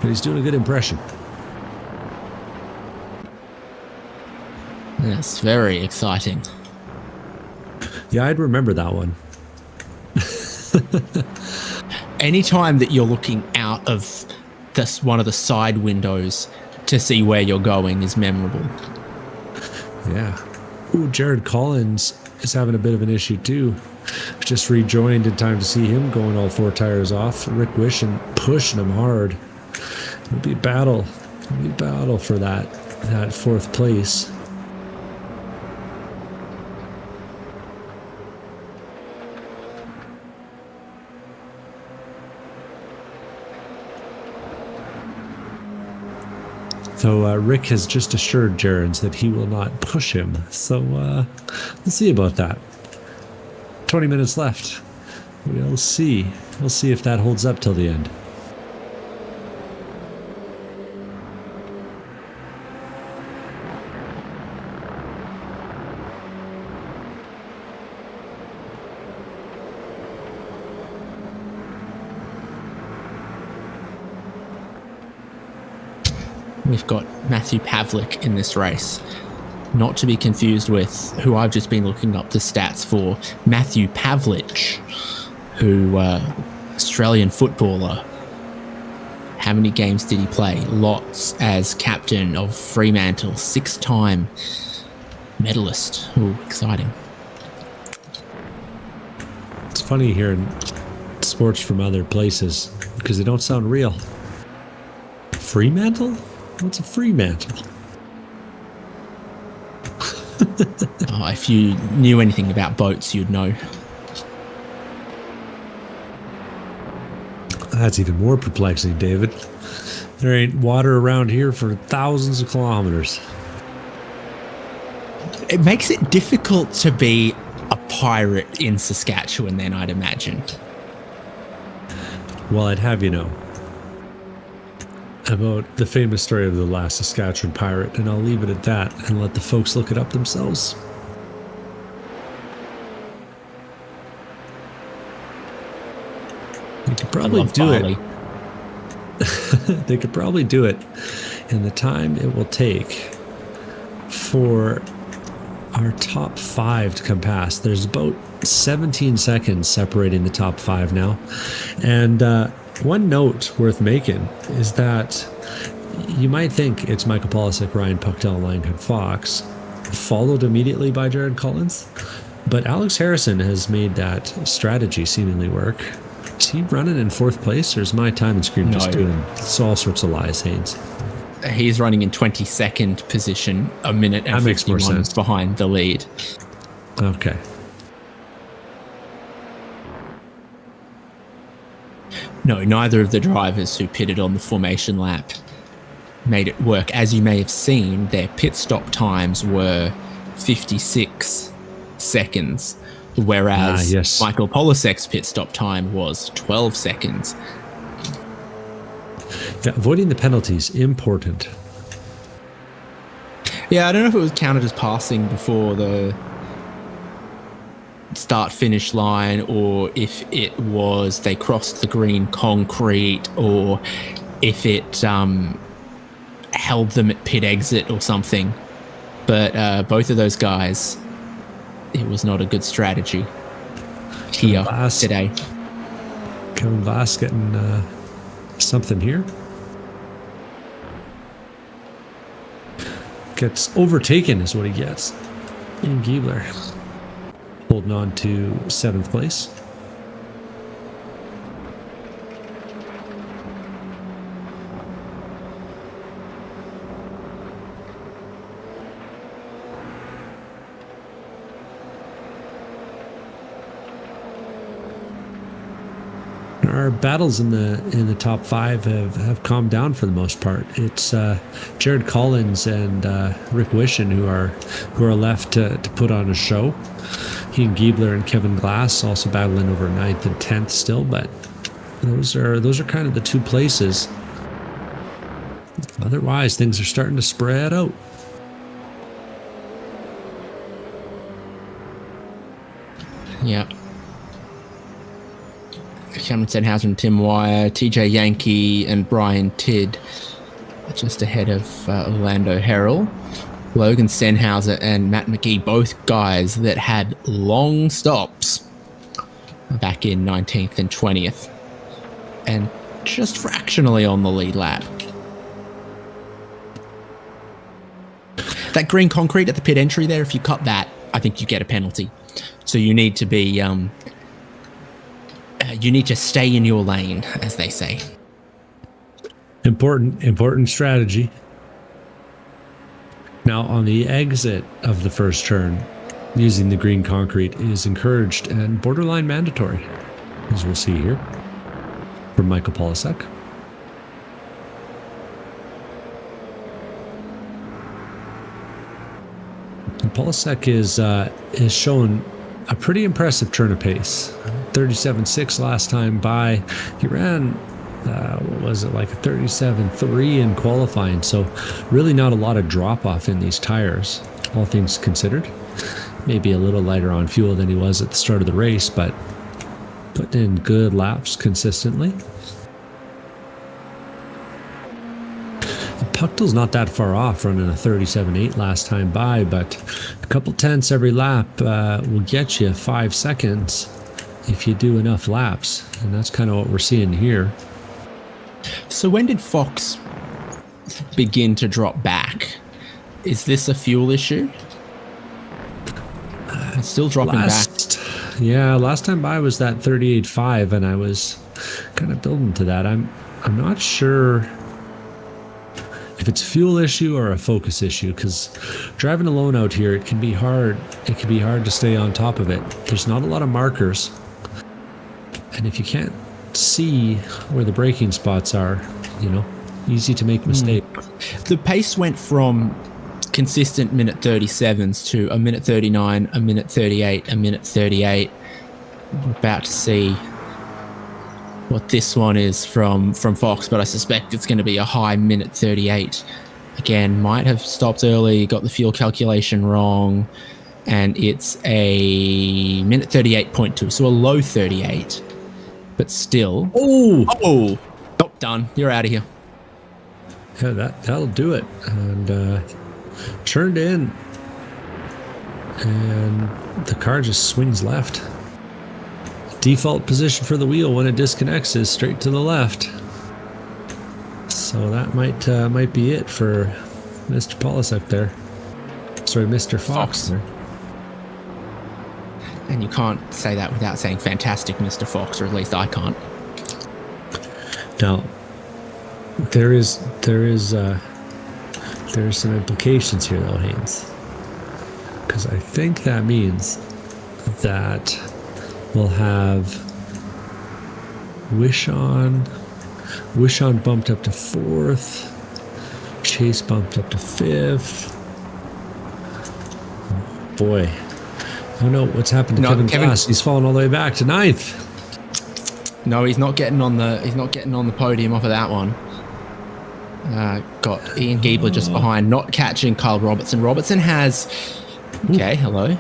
Speaker 2: but he's doing a good impression.
Speaker 1: That's very exciting.
Speaker 2: Yeah, I'd remember that one.
Speaker 1: Anytime that you're looking out of this one of the side windows to see where you're going is memorable.
Speaker 2: Yeah. Ooh, Jared Collins is having a bit of an issue too. Just rejoined in time to see him going all 4 tires off. Rick Wishon pushing him hard. It'll be a battle. It'll be a battle for that 4th place. Though Rick has just assured Gerrans that he will not push him. So we'll see about that. 20 minutes left. We'll see. We'll see if that holds up till the end.
Speaker 1: We've got Matthew Pavlik in this race. Not to be confused with who I've just been looking up the stats for, Matthew Pavlich, who, Australian footballer. How many games did he play? Lots, as captain of Fremantle, 6-time medalist. Ooh, exciting.
Speaker 2: It's funny hearing sports from other places because they don't sound real. Fremantle? What's a Fremantle?
Speaker 1: Oh, if you knew anything about boats, you'd know.
Speaker 2: That's even more perplexing, David. There ain't water around here for thousands of kilometers.
Speaker 1: It makes it difficult to be a pirate in Saskatchewan then, I'd imagine.
Speaker 2: Well, I'd have you know about the famous story of the last Saskatchewan pirate, and I'll leave it at that and let the folks look it up themselves. They could probably do it. They could probably do it in the time it will take for our top 5 to come past. There's about 17 seconds separating the top 5 now. And one note worth making is that you might think it's Michael Polisic, Ryan Puckdell, Linehead Fox, followed immediately by Jared Collins. But Alex Harrison has made that strategy seemingly work. Is he running in 4th place, or is my time and screen just doing all sorts of lies, Haynes?
Speaker 1: He's running in 22nd position, a minute and 51 behind the lead.
Speaker 2: Okay.
Speaker 1: No, neither of the drivers who pitted on the formation lap made it work. As you may have seen, their pit stop times were 56 seconds, whereas
Speaker 2: yes.
Speaker 1: Michael Polisek's pit stop time was 12 seconds.
Speaker 2: Yeah, avoiding the penalties, important.
Speaker 1: Yeah, I don't know if it was counted as passing before the start-finish line, or if it was they crossed the green concrete, or if it held them at pit exit or something. But both of those guys, it was not a good strategy here today.
Speaker 2: Kevin Glass getting something here. Gets overtaken is what he gets. Ian Giebler holding on to 7th place. Our battles in the top 5 have calmed down for the most part. It's Jared Collins and Rick Wishin who are left to put on a show. Ian Giebler and Kevin Glass also battling over 9th and 10th still, but those are kind of the 2 places. Otherwise, things are starting to spread out.
Speaker 1: Yeah. Cameron Senhauser and Tim Wire, TJ Yankee and Brian Tidd just ahead of Orlando Herald. Logan Senhauser and Matt McGee, both guys that had long stops back in 19th and 20th, and just fractionally on the lead lap. That green concrete at the pit entry there, if you cut that, I think you get a penalty. So you need to be... you need to stay in your lane, as they say.
Speaker 2: Important strategy. Now, on the exit of the first turn, using the green concrete is encouraged and borderline mandatory, as we'll see here from Michael Polisek. Polasek is shown a pretty impressive turn of pace. 37.6 last time by. He ran, what was it, like a 37.3 in qualifying. So really not a lot of drop off in these tires, all things considered. Maybe a little lighter on fuel than he was at the start of the race, but putting in good laps consistently. Pucktel's not that far off, running a 37.8 last time by, but a couple tenths every lap will get you 5 seconds if you do enough laps, and that's kind of what we're seeing here.
Speaker 1: So when did Fox begin to drop back? Is this a fuel issue? It's still dropping back.
Speaker 2: Yeah, last time by was that 38.5, and I was kind of building to that. I'm not sure if it's a fuel issue or a focus issue, because driving alone out here, it can be hard. It can be hard to stay on top of it. There's not a lot of markers, and if you can't see where the braking spots are, easy to make mistakes.
Speaker 1: The pace went from consistent minute 37s to a minute 39, a minute 38, a minute 38. We're about to see what this one is from Fox, but I suspect it's going to be a high minute 38. Again, might have stopped early, got the fuel calculation wrong, and it's a minute 38.2, so a low 38, but still. Oh, done. You're out of here.
Speaker 2: Yeah, that'll do it. And turned in, and the car just swings left. Default position for the wheel when it disconnects is straight to the left. So that might be it for Mr. Polasek there. Sorry, Mr. Fox there.
Speaker 1: And you can't say that without saying fantastic, Mr. Fox, or at least I can't.
Speaker 2: Now, there is some implications here, though, Haynes, because I think that means that we'll have Wishon bumped up to 4th, Chase bumped up to 5th. Oh, boy. Oh no, what's happened to Kevin Glass? He's fallen all the way back to 9th.
Speaker 1: No, he's not getting on the podium off of that one. Got Ian Giebler just behind, not catching Kyle Robertson. Robertson has... Okay, hello.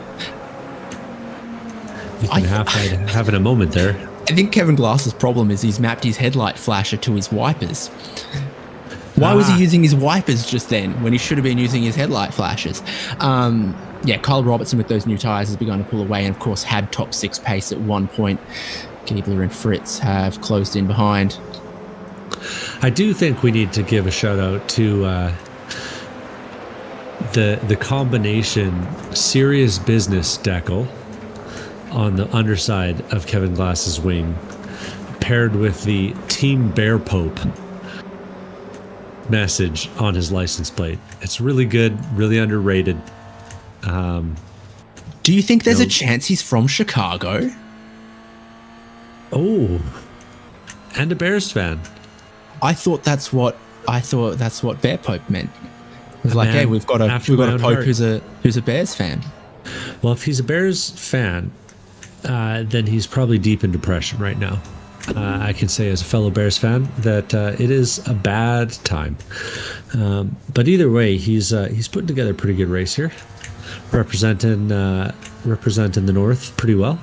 Speaker 2: Ethan Halflight having a moment there.
Speaker 1: I think Kevin Glass's problem is he's mapped his headlight flasher to his wipers. Why was he using his wipers just then when he should have been using his headlight flashers? Kyle Robertson with those new tyres has begun to pull away, and of course had top 6 pace at one point. Giebler and Fritz have closed in behind.
Speaker 2: I do think we need to give a shout out to the combination serious business decal on the underside of Kevin Glass's wing, paired with the Team Bear Pope message on his license plate. It's really good, really underrated.
Speaker 1: Do you think there's a chance he's from Chicago?
Speaker 2: Oh, and a Bears fan.
Speaker 1: I thought that's what Bear Pope meant. It was like, hey, we've got a Pope who's a Bears fan.
Speaker 2: Well, if he's a Bears fan, then he's probably deep in depression right now. I can say as a fellow Bears fan that it is a bad time. But either way, he's putting together a pretty good race here, representing the North pretty well.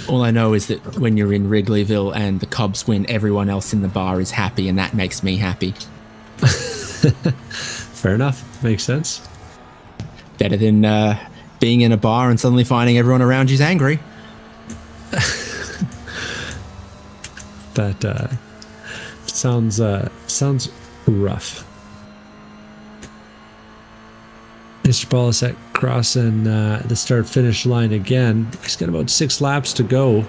Speaker 1: All I know is that when you're in Wrigleyville and the Cubs win, everyone else in the bar is happy, and that makes me happy.
Speaker 2: Fair enough. Makes sense.
Speaker 1: Better than being in a bar and suddenly finding everyone around you's angry.
Speaker 2: That sounds rough. Mr. Polasek crossing the start-finish line again. He's got about 6 laps to go,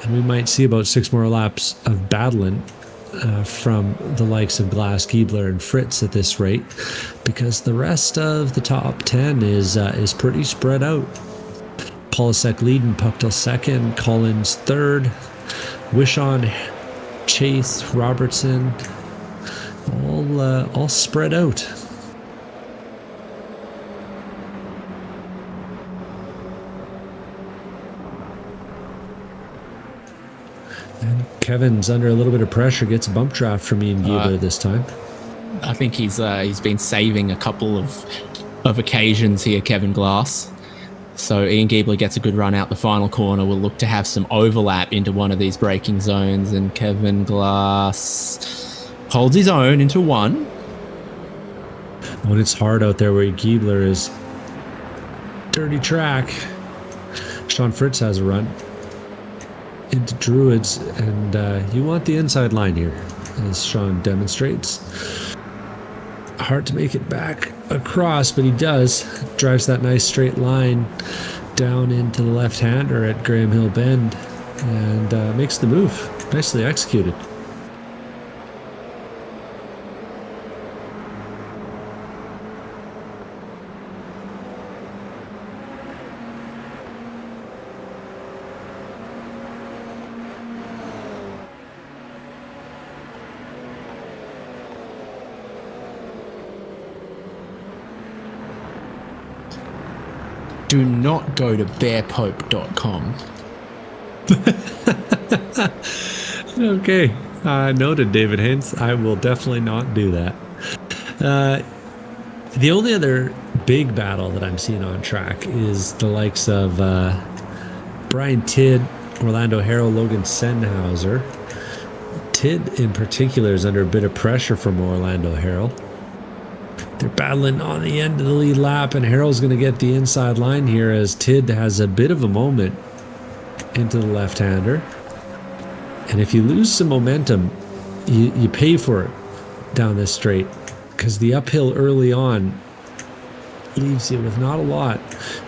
Speaker 2: and we might see about 6 more laps of battling from the likes of Glass, Giebler, and Fritz at this rate, because the rest of the top 10 is pretty spread out. Polasek leading, Pucktel second, Collins third, Wishon, Chase, Robertson, all spread out. Kevin's under a little bit of pressure, gets a bump draft from Ian Giebler this time.
Speaker 1: I think he's been saving a couple of occasions here, Kevin Glass. So Ian Giebler gets a good run out the final corner. We'll look to have some overlap into one of these braking zones, and Kevin Glass holds his own into one.
Speaker 2: When it's hard out there where Giebler is, dirty track. Sean Fritz has a run into Druids, and you want the inside line here, as Sean demonstrates. Hard to make it back across, but he does. Drives that nice straight line down into the left-hander at Graham Hill Bend, and makes the move. Nicely executed.
Speaker 1: Do not go to bearpope.com.
Speaker 2: Okay. Noted, David Hintz. I will definitely not do that. The only other big battle that I'm seeing on track is the likes of Brian Tidd, Orlando Harrell, Logan Sennhauser. Tidd in particular is under a bit of pressure from Orlando Harrell. They're battling on the end of the lead lap, and Harrell's going to get the inside line here as Tidd has a bit of a moment into the left-hander. And if you lose some momentum, you pay for it down this straight, because the uphill early on leaves you with not a lot.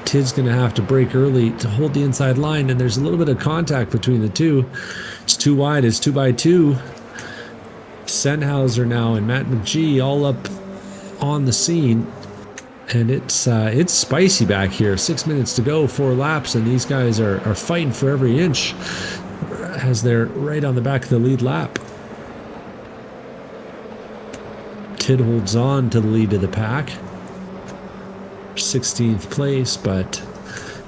Speaker 2: Tidd's going to have to brake early to hold the inside line, and there's a little bit of contact between the two. It's too wide. It's 2x2. Sennhauser now and Matt McGee all up on the scene, and it's spicy back here. 6 minutes to go, 4 laps, and these guys are fighting for every inch as they're right on the back of the lead lap. Tidd holds on to the lead of the pack, 16th place, but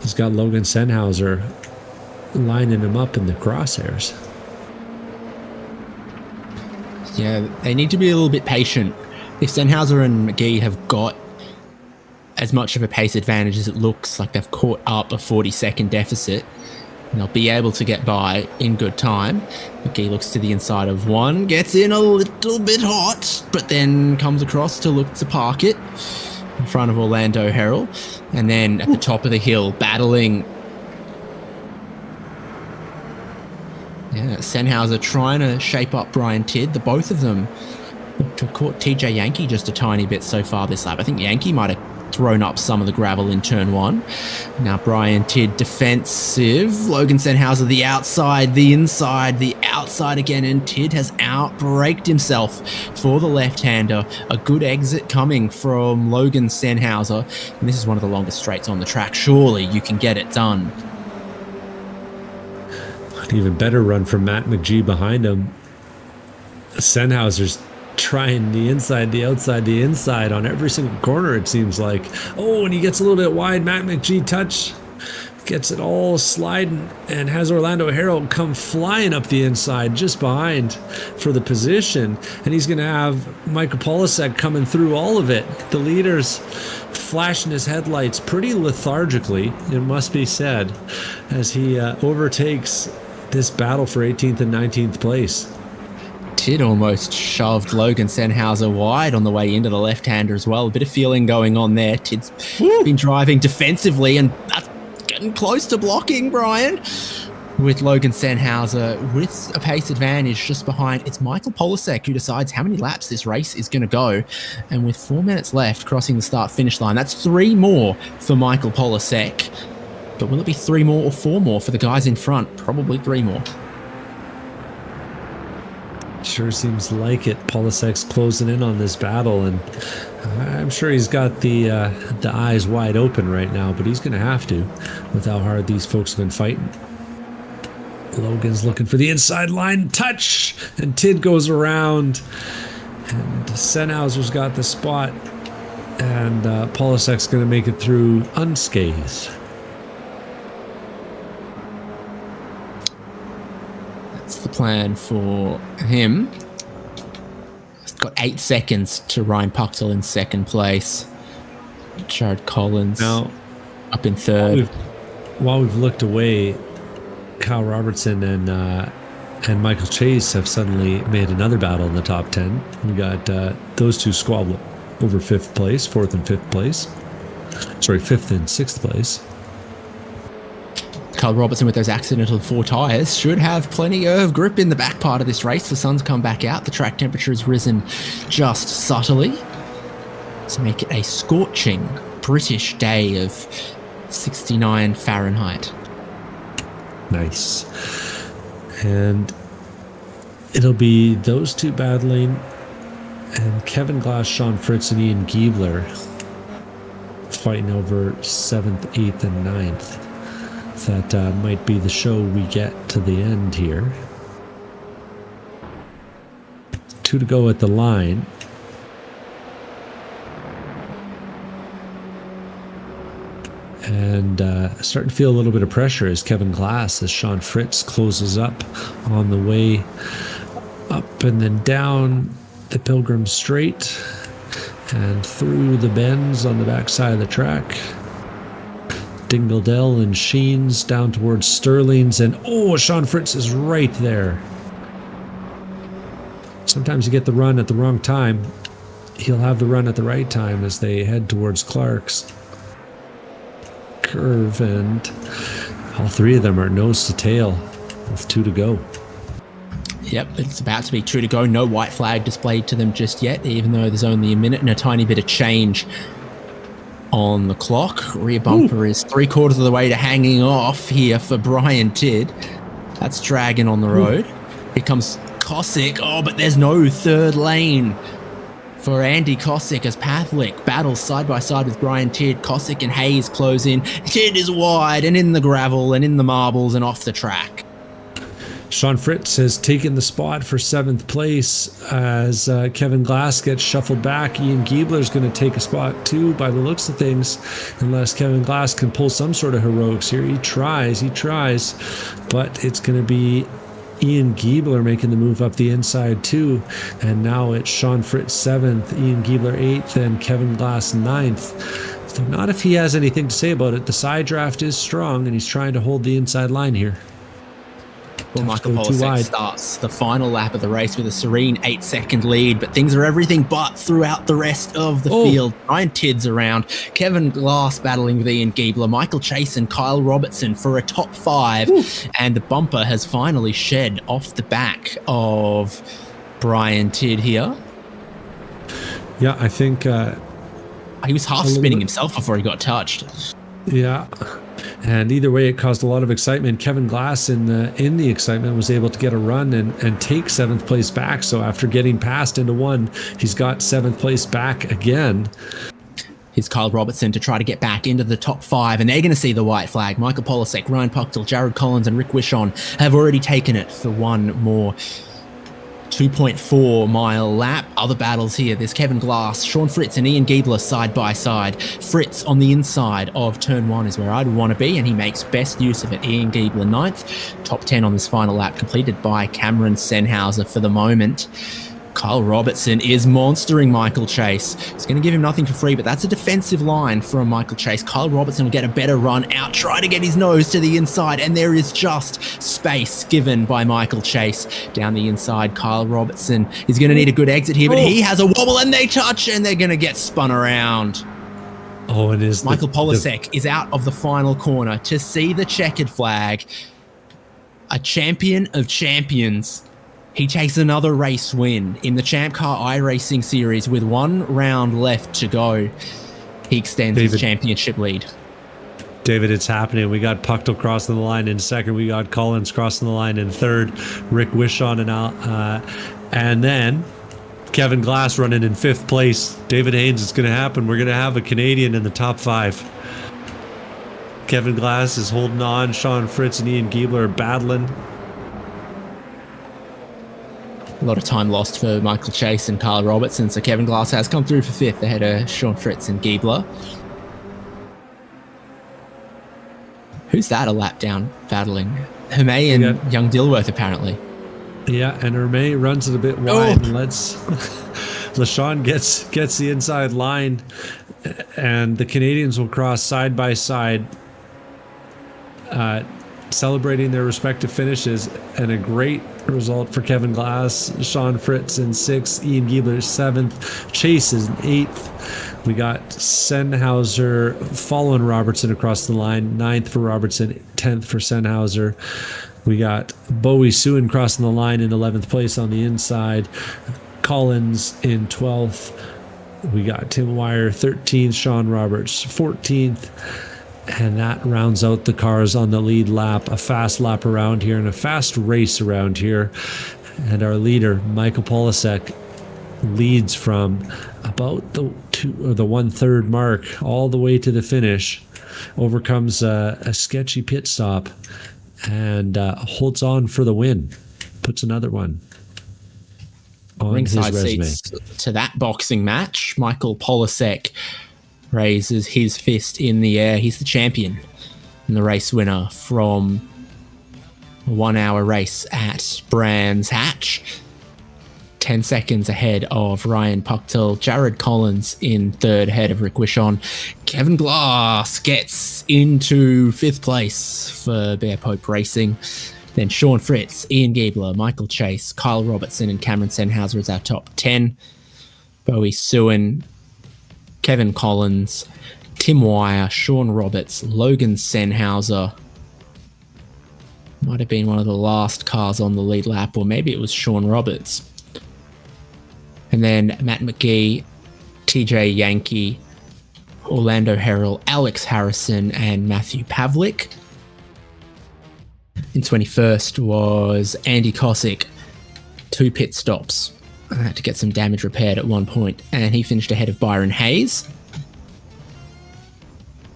Speaker 2: he's got Logan Sennhauser lining him up in the crosshairs.
Speaker 1: Yeah, they need to be a little bit patient. If Sennhauser and McGee have got as much of a pace advantage as it looks like they've caught up a 40-second deficit, and they'll be able to get by in good time. McGee looks to the inside of one, gets in a little bit hot, but then comes across to look to park it in front of Orlando Harrell. And then at the top of the hill, battling. Yeah, Sennhauser trying to shape up Brian Tidd. The both of them to caught TJ Yankee just a tiny bit so far this lap. I think Yankee might have thrown up some of the gravel in turn one. Now Brian Tidd defensive. Logan Sennhauser the outside, the inside, the outside again, and Tidd has outbraked himself for the left-hander. A good exit coming from Logan Sennhauser, and this is one of the longest straights on the track. Surely you can get it done.
Speaker 2: An even better run from Matt McGee behind him. Sennhauser's trying the inside, the outside, the inside on every single corner, it seems like. Oh, and he gets a little bit wide. Matt McGee gets it all sliding and has Orlando Harrell come flying up the inside just behind for the position. And he's going to have Michael Polasek coming through all of it. The leader's flashing his headlights pretty lethargically, it must be said, as he overtakes this battle for 18th and 19th place.
Speaker 1: Tidd almost shoved Logan Sennhauser wide on the way into the left-hander as well. A bit of feeling going on there. Tidd's been driving defensively, and that's getting close to blocking Brian. With Logan Sennhauser with a pace advantage just behind. It's Michael Polasek who decides how many laps this race is going to go. And with 4 minutes left, crossing the start-finish line, that's 3 more for Michael Polasek. But will it be 3 more or 4 more for the guys in front? Probably 3 more.
Speaker 2: Sure seems like it. Polasek's closing in on this battle, and I'm sure he's got the eyes wide open right now, but he's going to have to with how hard these folks have been fighting. Logan's looking for the inside line touch, and Tidd goes around, and Sennhauser's got the spot, and Polasek's going to make it through unscathed.
Speaker 1: That's the plan for him. He's got 8 seconds to Ryan Pucktel in second place. Jared Collins
Speaker 2: now
Speaker 1: up in third.
Speaker 2: While we've looked away, Kyle Robertson and Michael Chase have suddenly made another battle in the top 10. We got those two squabbling over 5th place, 4th and 5th place. Sorry, 5th and 6th place.
Speaker 1: Kyle Robertson with those accidental 4 tyres should have plenty of grip in the back part of this race. The sun's come back out. The track temperature has risen just subtly to make it a scorching British day of 69 Fahrenheit.
Speaker 2: Nice. And it'll be those two battling, and Kevin Glass, Sean Fritz, and Ian Giebler fighting over 7th, 8th, and 9th. That might be the show we get to the end here. 2 to go at the line. And starting to feel a little bit of pressure as Kevin Glass, as Sean Fritz closes up on the way up and then down the Pilgrim Straight and through the bends on the backside of the track. Dingledell and Sheens down towards Sterling's, and Sean Fritz is right there. Sometimes you get the run at the wrong time. He'll have the run at the right time as they head towards Clark's curve, and all 3 of them are nose to tail with 2 to go.
Speaker 1: Yep, it's about to be 2 to go. No white flag displayed to them just yet, even though there's only a minute and a tiny bit of change on the clock. Rear bumper is 3/4 of the way to hanging off here for Brian Tidd. That's dragging on the road. Here comes Kosick. But there's no third lane for Andy Kosick as Pathlick battles side by side with Brian Tidd. Kosick and Hayes close in. Tidd is wide and in the gravel and in the marbles and off the track.
Speaker 2: Sean Fritz has taken the spot for 7th place as Kevin Glass gets shuffled back. Ian Giebler's going to take a spot too by the looks of things, unless Kevin Glass can pull some sort of heroics here. He tries, but it's going to be Ian Giebler making the move up the inside too. And now it's Sean Fritz 7th, Ian Giebler 8th, and Kevin Glass 9th. So not if he has anything to say about it. The side draft is strong, and he's trying to hold the inside line here.
Speaker 1: Well, Michael Polisek starts the final lap of the race with a serene 8-second lead, but things are everything but throughout the rest of the field. Brian Tidd's around, Kevin Glass battling with Ian Giebler, Michael Chase and Kyle Robertson for a top 5, and the bumper has finally shed off the back of Brian Tidd here.
Speaker 2: Yeah, I think
Speaker 1: he was half spinning himself before he got touched.
Speaker 2: Yeah. And either way, it caused a lot of excitement. Kevin Glass in the excitement was able to get a run and take 7th place back. So after getting passed into 1, he's got 7th place back again.
Speaker 1: Here's Kyle Robertson to try to get back into the top 5, and they're going to see the white flag. Michael Polisek, Ryan Pucktel, Jared Collins, and Rick Wishon have already taken it for one more 2.4 mile lap. Other battles here. There's Kevin Glass, Sean Fritz, and Ian Giebler side by side. Fritz on the inside of turn 1 is where I'd want to be, and he makes best use of it. Ian Giebler 9th. Top 10 on this final lap, completed by Cameron Sennhauser for the moment. Kyle Robertson is monstering Michael Chase. He's going to give him nothing for free, but that's a defensive line from Michael Chase. Kyle Robertson will get a better run out, try to get his nose to the inside, and there is just space given by Michael Chase down the inside. Kyle Robertson is going to need a good exit here, but he has a wobble, and they touch, and they're going to get spun around.
Speaker 2: It is
Speaker 1: Michael Polisek is out of the final corner to see the checkered flag. A champion of champions. He takes another race win in the ChampCar iRacing series with 1 round left to go. He extends his championship lead.
Speaker 2: David, it's happening. We got Pucktel crossing the line in 2nd. We got Collins crossing the line in 3rd. Rick Wishon and then Kevin Glass running in 5th place. David Haynes, it's going to happen. We're going to have a Canadian in the top 5. Kevin Glass is holding on. Sean Fritz and Ian Giebler are battling.
Speaker 1: A lot of time lost for Michael Chase and Kyle Robertson, so Kevin Glass has come through for 5th ahead of Sean Fritz and Giebler. Who's that a lap down battling? Hermé and Young Dilworth, apparently.
Speaker 2: Yeah, and Hermé runs it a bit wide and lets LaShawn gets the inside line, and the Canadians will cross side by side, celebrating their respective finishes, and a great result for Kevin Glass, Sean Fritz in 6th, Ian Giebler 7th, Chase is in 8th. We got Sennhauser following Robertson across the line, 9th for Robertson, 10th for Sennhauser. We got Bowie Suin crossing the line in 11th place on the inside, Collins in 12th. We got Tim Wire 13th, Sean Roberts 14th. And that rounds out the cars on the lead lap. A fast lap around here and a fast race around here. And our leader, Michael Polasek, leads from about the 1/3 mark all the way to the finish. Overcomes a sketchy pit stop and holds on for the win. Puts another one on
Speaker 1: Ringside
Speaker 2: his resume.
Speaker 1: seats to that boxing match. Michael Polasek raises his fist in the air. He's the champion and the race winner from a 1-hour race at Brands Hatch. 10 seconds ahead of Ryan Puchtel. Jared Collins in 3rd, ahead of Rick Wishon. Kevin Glass gets into 5th place for Bear Pope Racing. Then Sean Fritz, Ian Giebler, Michael Chase, Kyle Robertson, and Cameron Sennhauser as our top 10. Bowie Suin, Kevin Collins, Tim Wire, Sean Roberts, Logan Sennhauser. Might have been one of the last cars on the lead lap, or maybe it was Sean Roberts. And then Matt McGee, TJ Yankee, Orlando Harrell, Alex Harrison, and Matthew Pavlik. In 21st was Andy Kosick, 2 pit stops. I had to get some damage repaired at one point, and he finished ahead of Byron Hayes.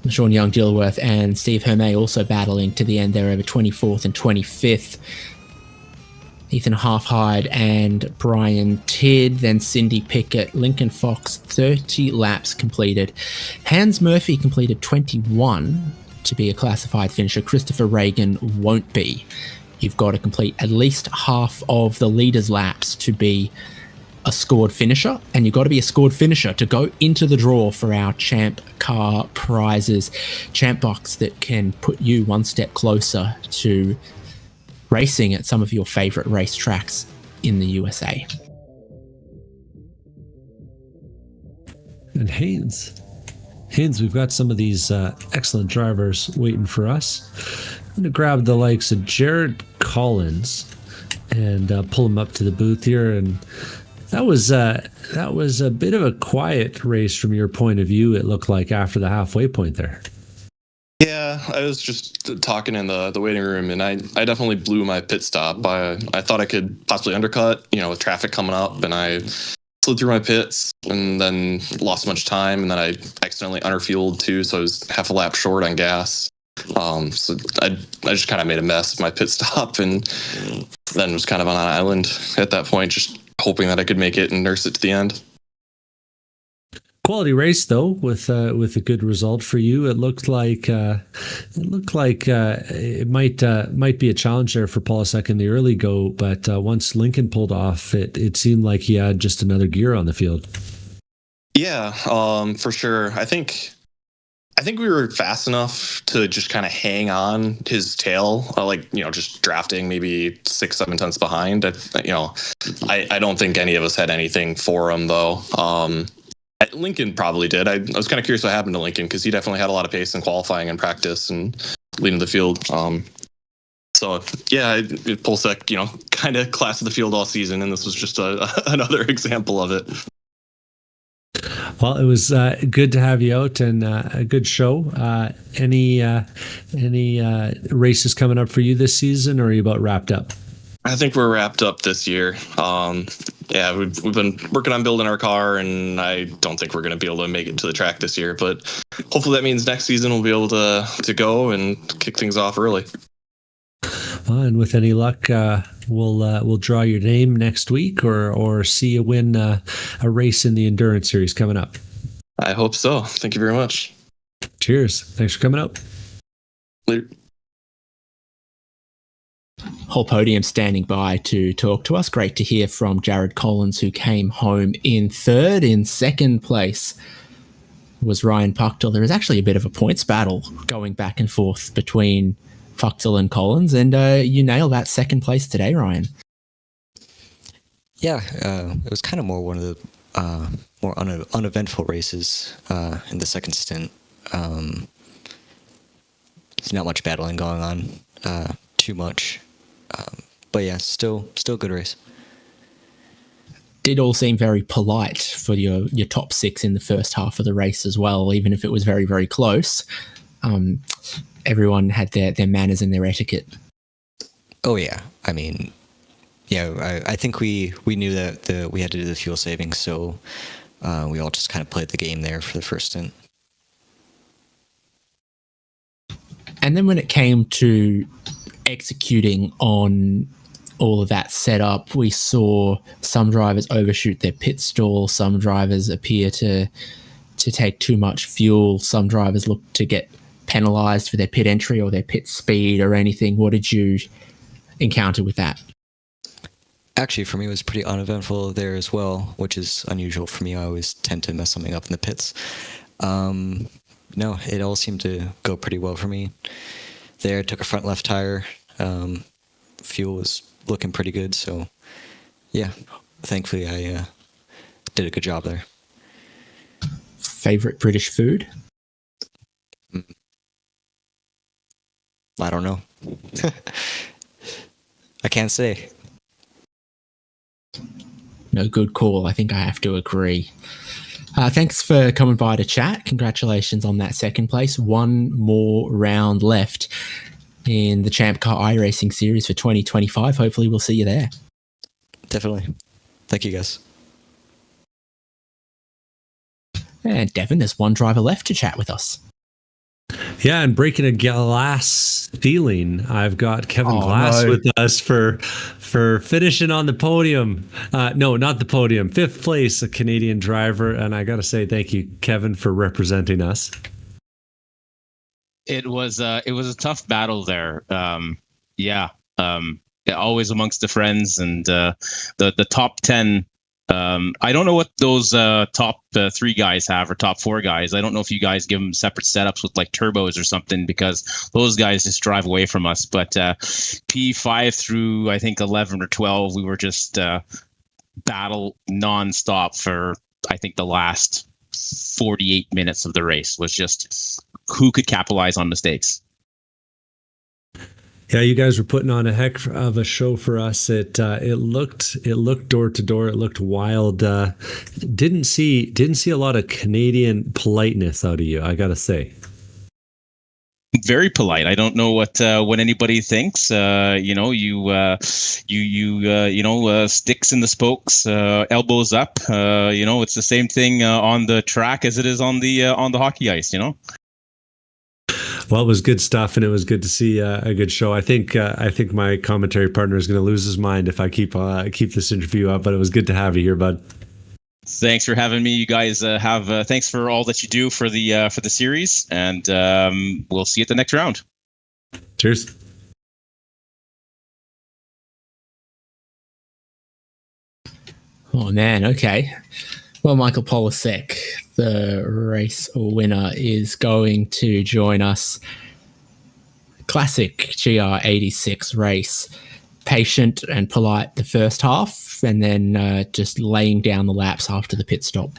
Speaker 1: Sean Young-Dilworth and Steve Hermé also battling to the end there over 24th and 25th. Ethan Halfhide and Brian Tidd, then Cindy Pickett, Lincoln Fox, 30 laps completed. Hans Murphy completed 21 to be a classified finisher. Christopher Reagan won't be. You've got to complete at least half of the leader's laps to be a scored finisher, and you've got to be a scored finisher to go into the draw for our Champ Car prizes, Champ Box that can put you one step closer to racing at some of your favorite racetracks in the USA.
Speaker 2: And Haynes, we've got some of these excellent drivers waiting for us. I'm going to grab the likes of Jared Collins and pull him up to the booth here. And that was a bit of a quiet race from your point of view, it looked like, after the halfway point there.
Speaker 3: Yeah, I was just talking in the waiting room, and I definitely blew my pit stop. I thought I could possibly undercut, with traffic coming up, and I slid through my pits and then lost much time, and then I accidentally underfueled too, so I was half a lap short on gas. So I just kind of made a mess of my pit stop, and then was kind of on an island at that point, just hoping that I could make it and nurse it to the end.
Speaker 2: Quality race though, with a good result for you. It looked like it might be a challenge there for Polasek in the early go, but once Lincoln pulled off, it seemed like he had just another gear on the field.
Speaker 3: Yeah, for sure. I think we were fast enough to just kind of hang on his tail, just drafting maybe 6-7 tenths behind. I don't think any of us had anything for him though. Lincoln probably did. I was kind of curious what happened to Lincoln, because he definitely had a lot of pace in qualifying and practice and leading the field. So yeah, Polsek, kind of class of the field all season, and this was just another example of it.
Speaker 2: Well, it was good to have you out, and a good show. Any races coming up for you this season, or are you about wrapped up?
Speaker 3: I think we're wrapped up this year. Yeah, we've been working on building our car, and I don't think we're going to be able to make it to the track this year. But hopefully that means next season we'll be able to go and kick things off early.
Speaker 2: And with any luck, we'll draw your name next week, or see you win a race in the Endurance Series coming up.
Speaker 3: I hope so. Thank you very much.
Speaker 2: Cheers. Thanks for coming out.
Speaker 3: Later.
Speaker 1: whole podium standing by to talk to us. Great to hear from Jared Collins, who came home in third. In second place was Ryan Puchtel. There was actually a bit of a points battle going back and forth between Puchtel and Collins, and you nailed that second place today, Ryan.
Speaker 4: Yeah, it was kind of more one of the more uneventful races in the second stint. There's not much battling going on, too much. But yeah, still a good race.
Speaker 1: Did all seem very polite for your top six in the first half of the race as well, even if it was very, very close. Everyone had their manners and their etiquette.
Speaker 4: Oh yeah, I mean, yeah, I think we knew that we had to do the fuel savings, so we all just kind of played the game there for the first stint.
Speaker 1: And then when it came to executing on all of that setup, we saw some drivers overshoot their pit stall. Some drivers appear to take too much fuel. Some drivers look to get penalized for their pit entry or their pit speed or anything. What did you encounter with that?
Speaker 4: Actually, for me, it was pretty uneventful there as well, which is unusual for me. I always tend to mess something up in the pits. No, it all seemed to go pretty well for me. There, took a front left tire. Fuel was looking pretty good, so yeah, thankfully I did a good job there.
Speaker 1: Favorite British food?
Speaker 4: I don't know. I can't say.
Speaker 1: No, good call. I think I have to agree. Thanks for coming by to chat. Congratulations on that second place. One more round left in the ChampCar iRacing series for 2025. Hopefully we'll see you there.
Speaker 4: Definitely. Thank you, guys.
Speaker 1: And Devin, there's one driver left to chat with us.
Speaker 2: Yeah, and breaking a glass ceiling, I've got Kevin Glass with us for finishing on the podium. No, not the podium. Fifth place, a Canadian driver. And I got to say thank you, Kevin, for representing us.
Speaker 5: It was a tough battle there. Always amongst the friends and the top 10. I don't know what those top 3 guys have or top 4 guys. I don't know if you guys give them separate setups with like turbos or something, because those guys just drive away from us. But P5 through I think 11 or 12, we were just battle nonstop for I think the last 48 minutes of the race. Was just who could capitalize on mistakes.
Speaker 2: Yeah, you guys were putting on a heck of a show for us. It looked door to door. It looked wild. Didn't see a lot of Canadian politeness out of you, I gotta say.
Speaker 5: Very polite. I don't know what anybody thinks. Sticks in the spokes, elbows up. It's the same thing on the track as it is on the hockey ice.
Speaker 2: Well, it was good stuff, and it was good to see a good show. I think my commentary partner is going to lose his mind if I keep this interview up. But it was good to have you here, bud.
Speaker 5: Thanks for having me. You guys thanks for all that you do for the series, and we'll see you at the next round.
Speaker 2: Cheers.
Speaker 1: Oh man, okay. Well, Michael Polasek, the race winner, is going to join us. Classic GR86 race. Patient and polite the first half, and then just laying down the laps after the pit stop.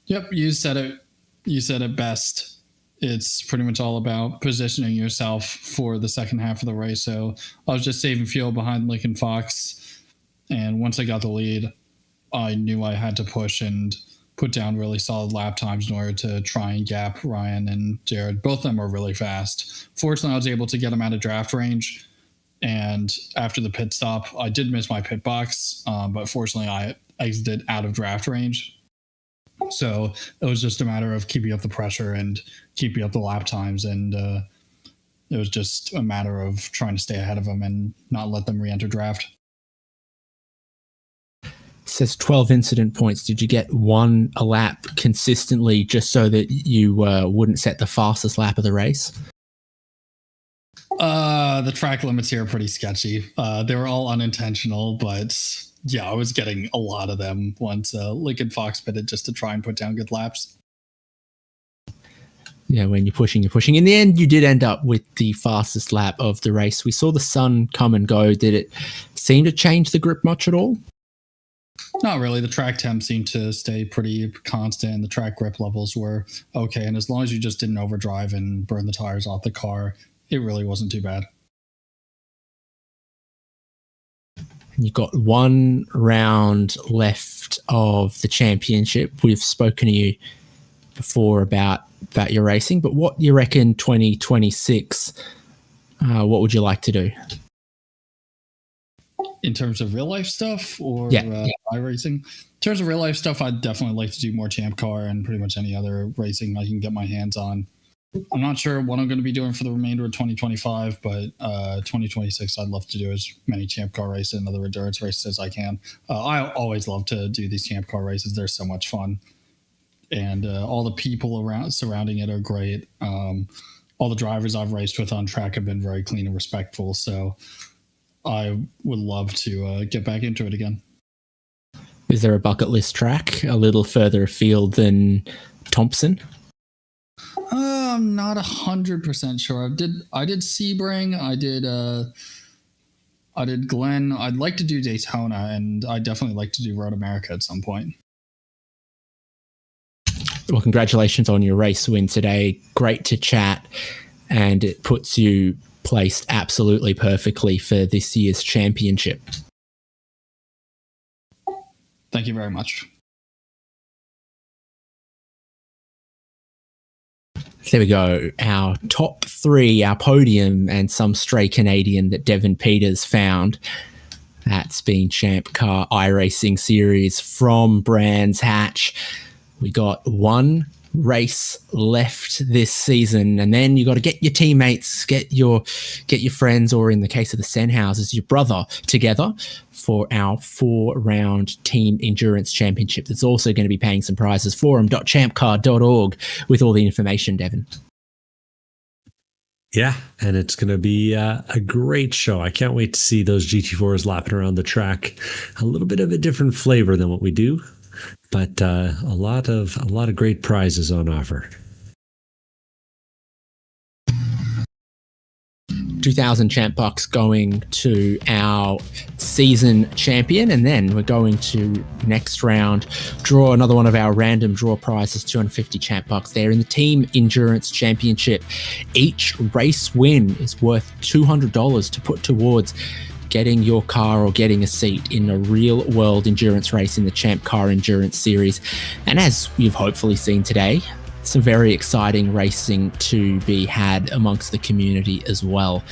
Speaker 6: Yep, you said it best. It's pretty much all about positioning yourself for the second half of the race. So I was just saving fuel behind Lincoln Fox, and once I got the lead, I knew I had to push and put down really solid lap times in order to try and gap Ryan and Jared. Both of them were really fast. Fortunately, I was able to get them out of draft range. And after the pit stop, I did miss my pit box, but fortunately, I exited out of draft range. So it was just a matter of keeping up the pressure and keeping up the lap times. And it was just a matter of trying to stay ahead of them and not let them re-enter draft.
Speaker 1: It says 12 incident points. Did you get one a lap consistently just so that you wouldn't set the fastest lap of the race?
Speaker 6: The track limits here are pretty sketchy. They were all unintentional, but yeah, I was getting a lot of them once Lincoln Fox pitted just to try and put down good laps.
Speaker 1: Yeah, when you're pushing, you're pushing. In the end, you did end up with the fastest lap of the race. We saw the sun come and go. Did it seem to change the grip much at all?
Speaker 6: Not really. The track temp seemed to stay pretty constant, and the track grip levels were okay. And as long as you just didn't overdrive and burn the tires off the car, it really wasn't too bad.
Speaker 1: And you've got one round left of the championship. We've spoken to you before about your racing, but what you reckon 2026, what would you like to do?
Speaker 6: In terms of real life stuff or
Speaker 1: yeah.
Speaker 6: iRacing? In terms of real life stuff, I'd definitely like to do more ChampCar and pretty much any other racing I can get my hands on. I'm not sure what I'm going to be doing for the remainder of 2025, but 2026, I'd love to do as many ChampCar races and other endurance races as I can. I always love to do these ChampCar races. They're so much fun. And all the people surrounding it are great. All the drivers I've raced with on track have been very clean and respectful. So I would love to get back into it again.
Speaker 1: Is there a bucket list track a little further afield than Thompson?
Speaker 6: I'm not 100% sure. I did Sebring. I did Glen. I'd like to do Daytona, and I'd definitely like to do Road America at some point.
Speaker 1: Well, congratulations on your race win today. Great to chat, and it puts you placed absolutely perfectly for this year's championship.
Speaker 6: Thank you very much.
Speaker 1: There we go. Our top three, our podium, and some stray Canadian that Devin Peters found. That's been ChampCar iRacing Series from Brands Hatch. We got one race left this season, and then you got to get your teammates, get your friends, or in the case of the Senhouses, your brother, together for our 4-round team endurance championship. That's also going to be paying some prizes. forum.champcar.org with all the information, Devin.
Speaker 2: Yeah, and it's going to be a great show. I can't wait to see those GT4s lapping around the track. A little bit of a different flavor than what we do, but a lot of great prizes on offer.
Speaker 1: 2,000 champ bucks going to our season champion, and then we're going to next round draw another one of our random draw prizes, 250 champ bucks there in the team endurance championship. Each race win is worth $200 to put towards getting your car or getting a seat in a real world endurance race in the ChampCar Endurance Series. And as you've hopefully seen today, some very exciting racing to be had amongst the community as well.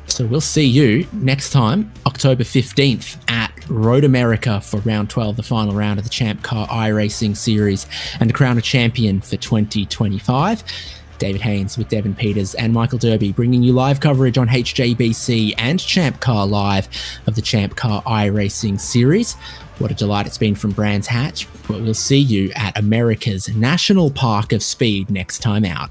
Speaker 1: So we'll see you next time, October 15th at Road America for round 12, the final round of the ChampCar iRacing Series, and to crown a champion for 2025. David Haynes with Devin Peters and Michael Derby bringing you live coverage on HJBC and ChampCar Live of the ChampCar iRacing Series. What a delight it's been from Brands Hatch. But we'll see you at America's National Park of Speed next time out.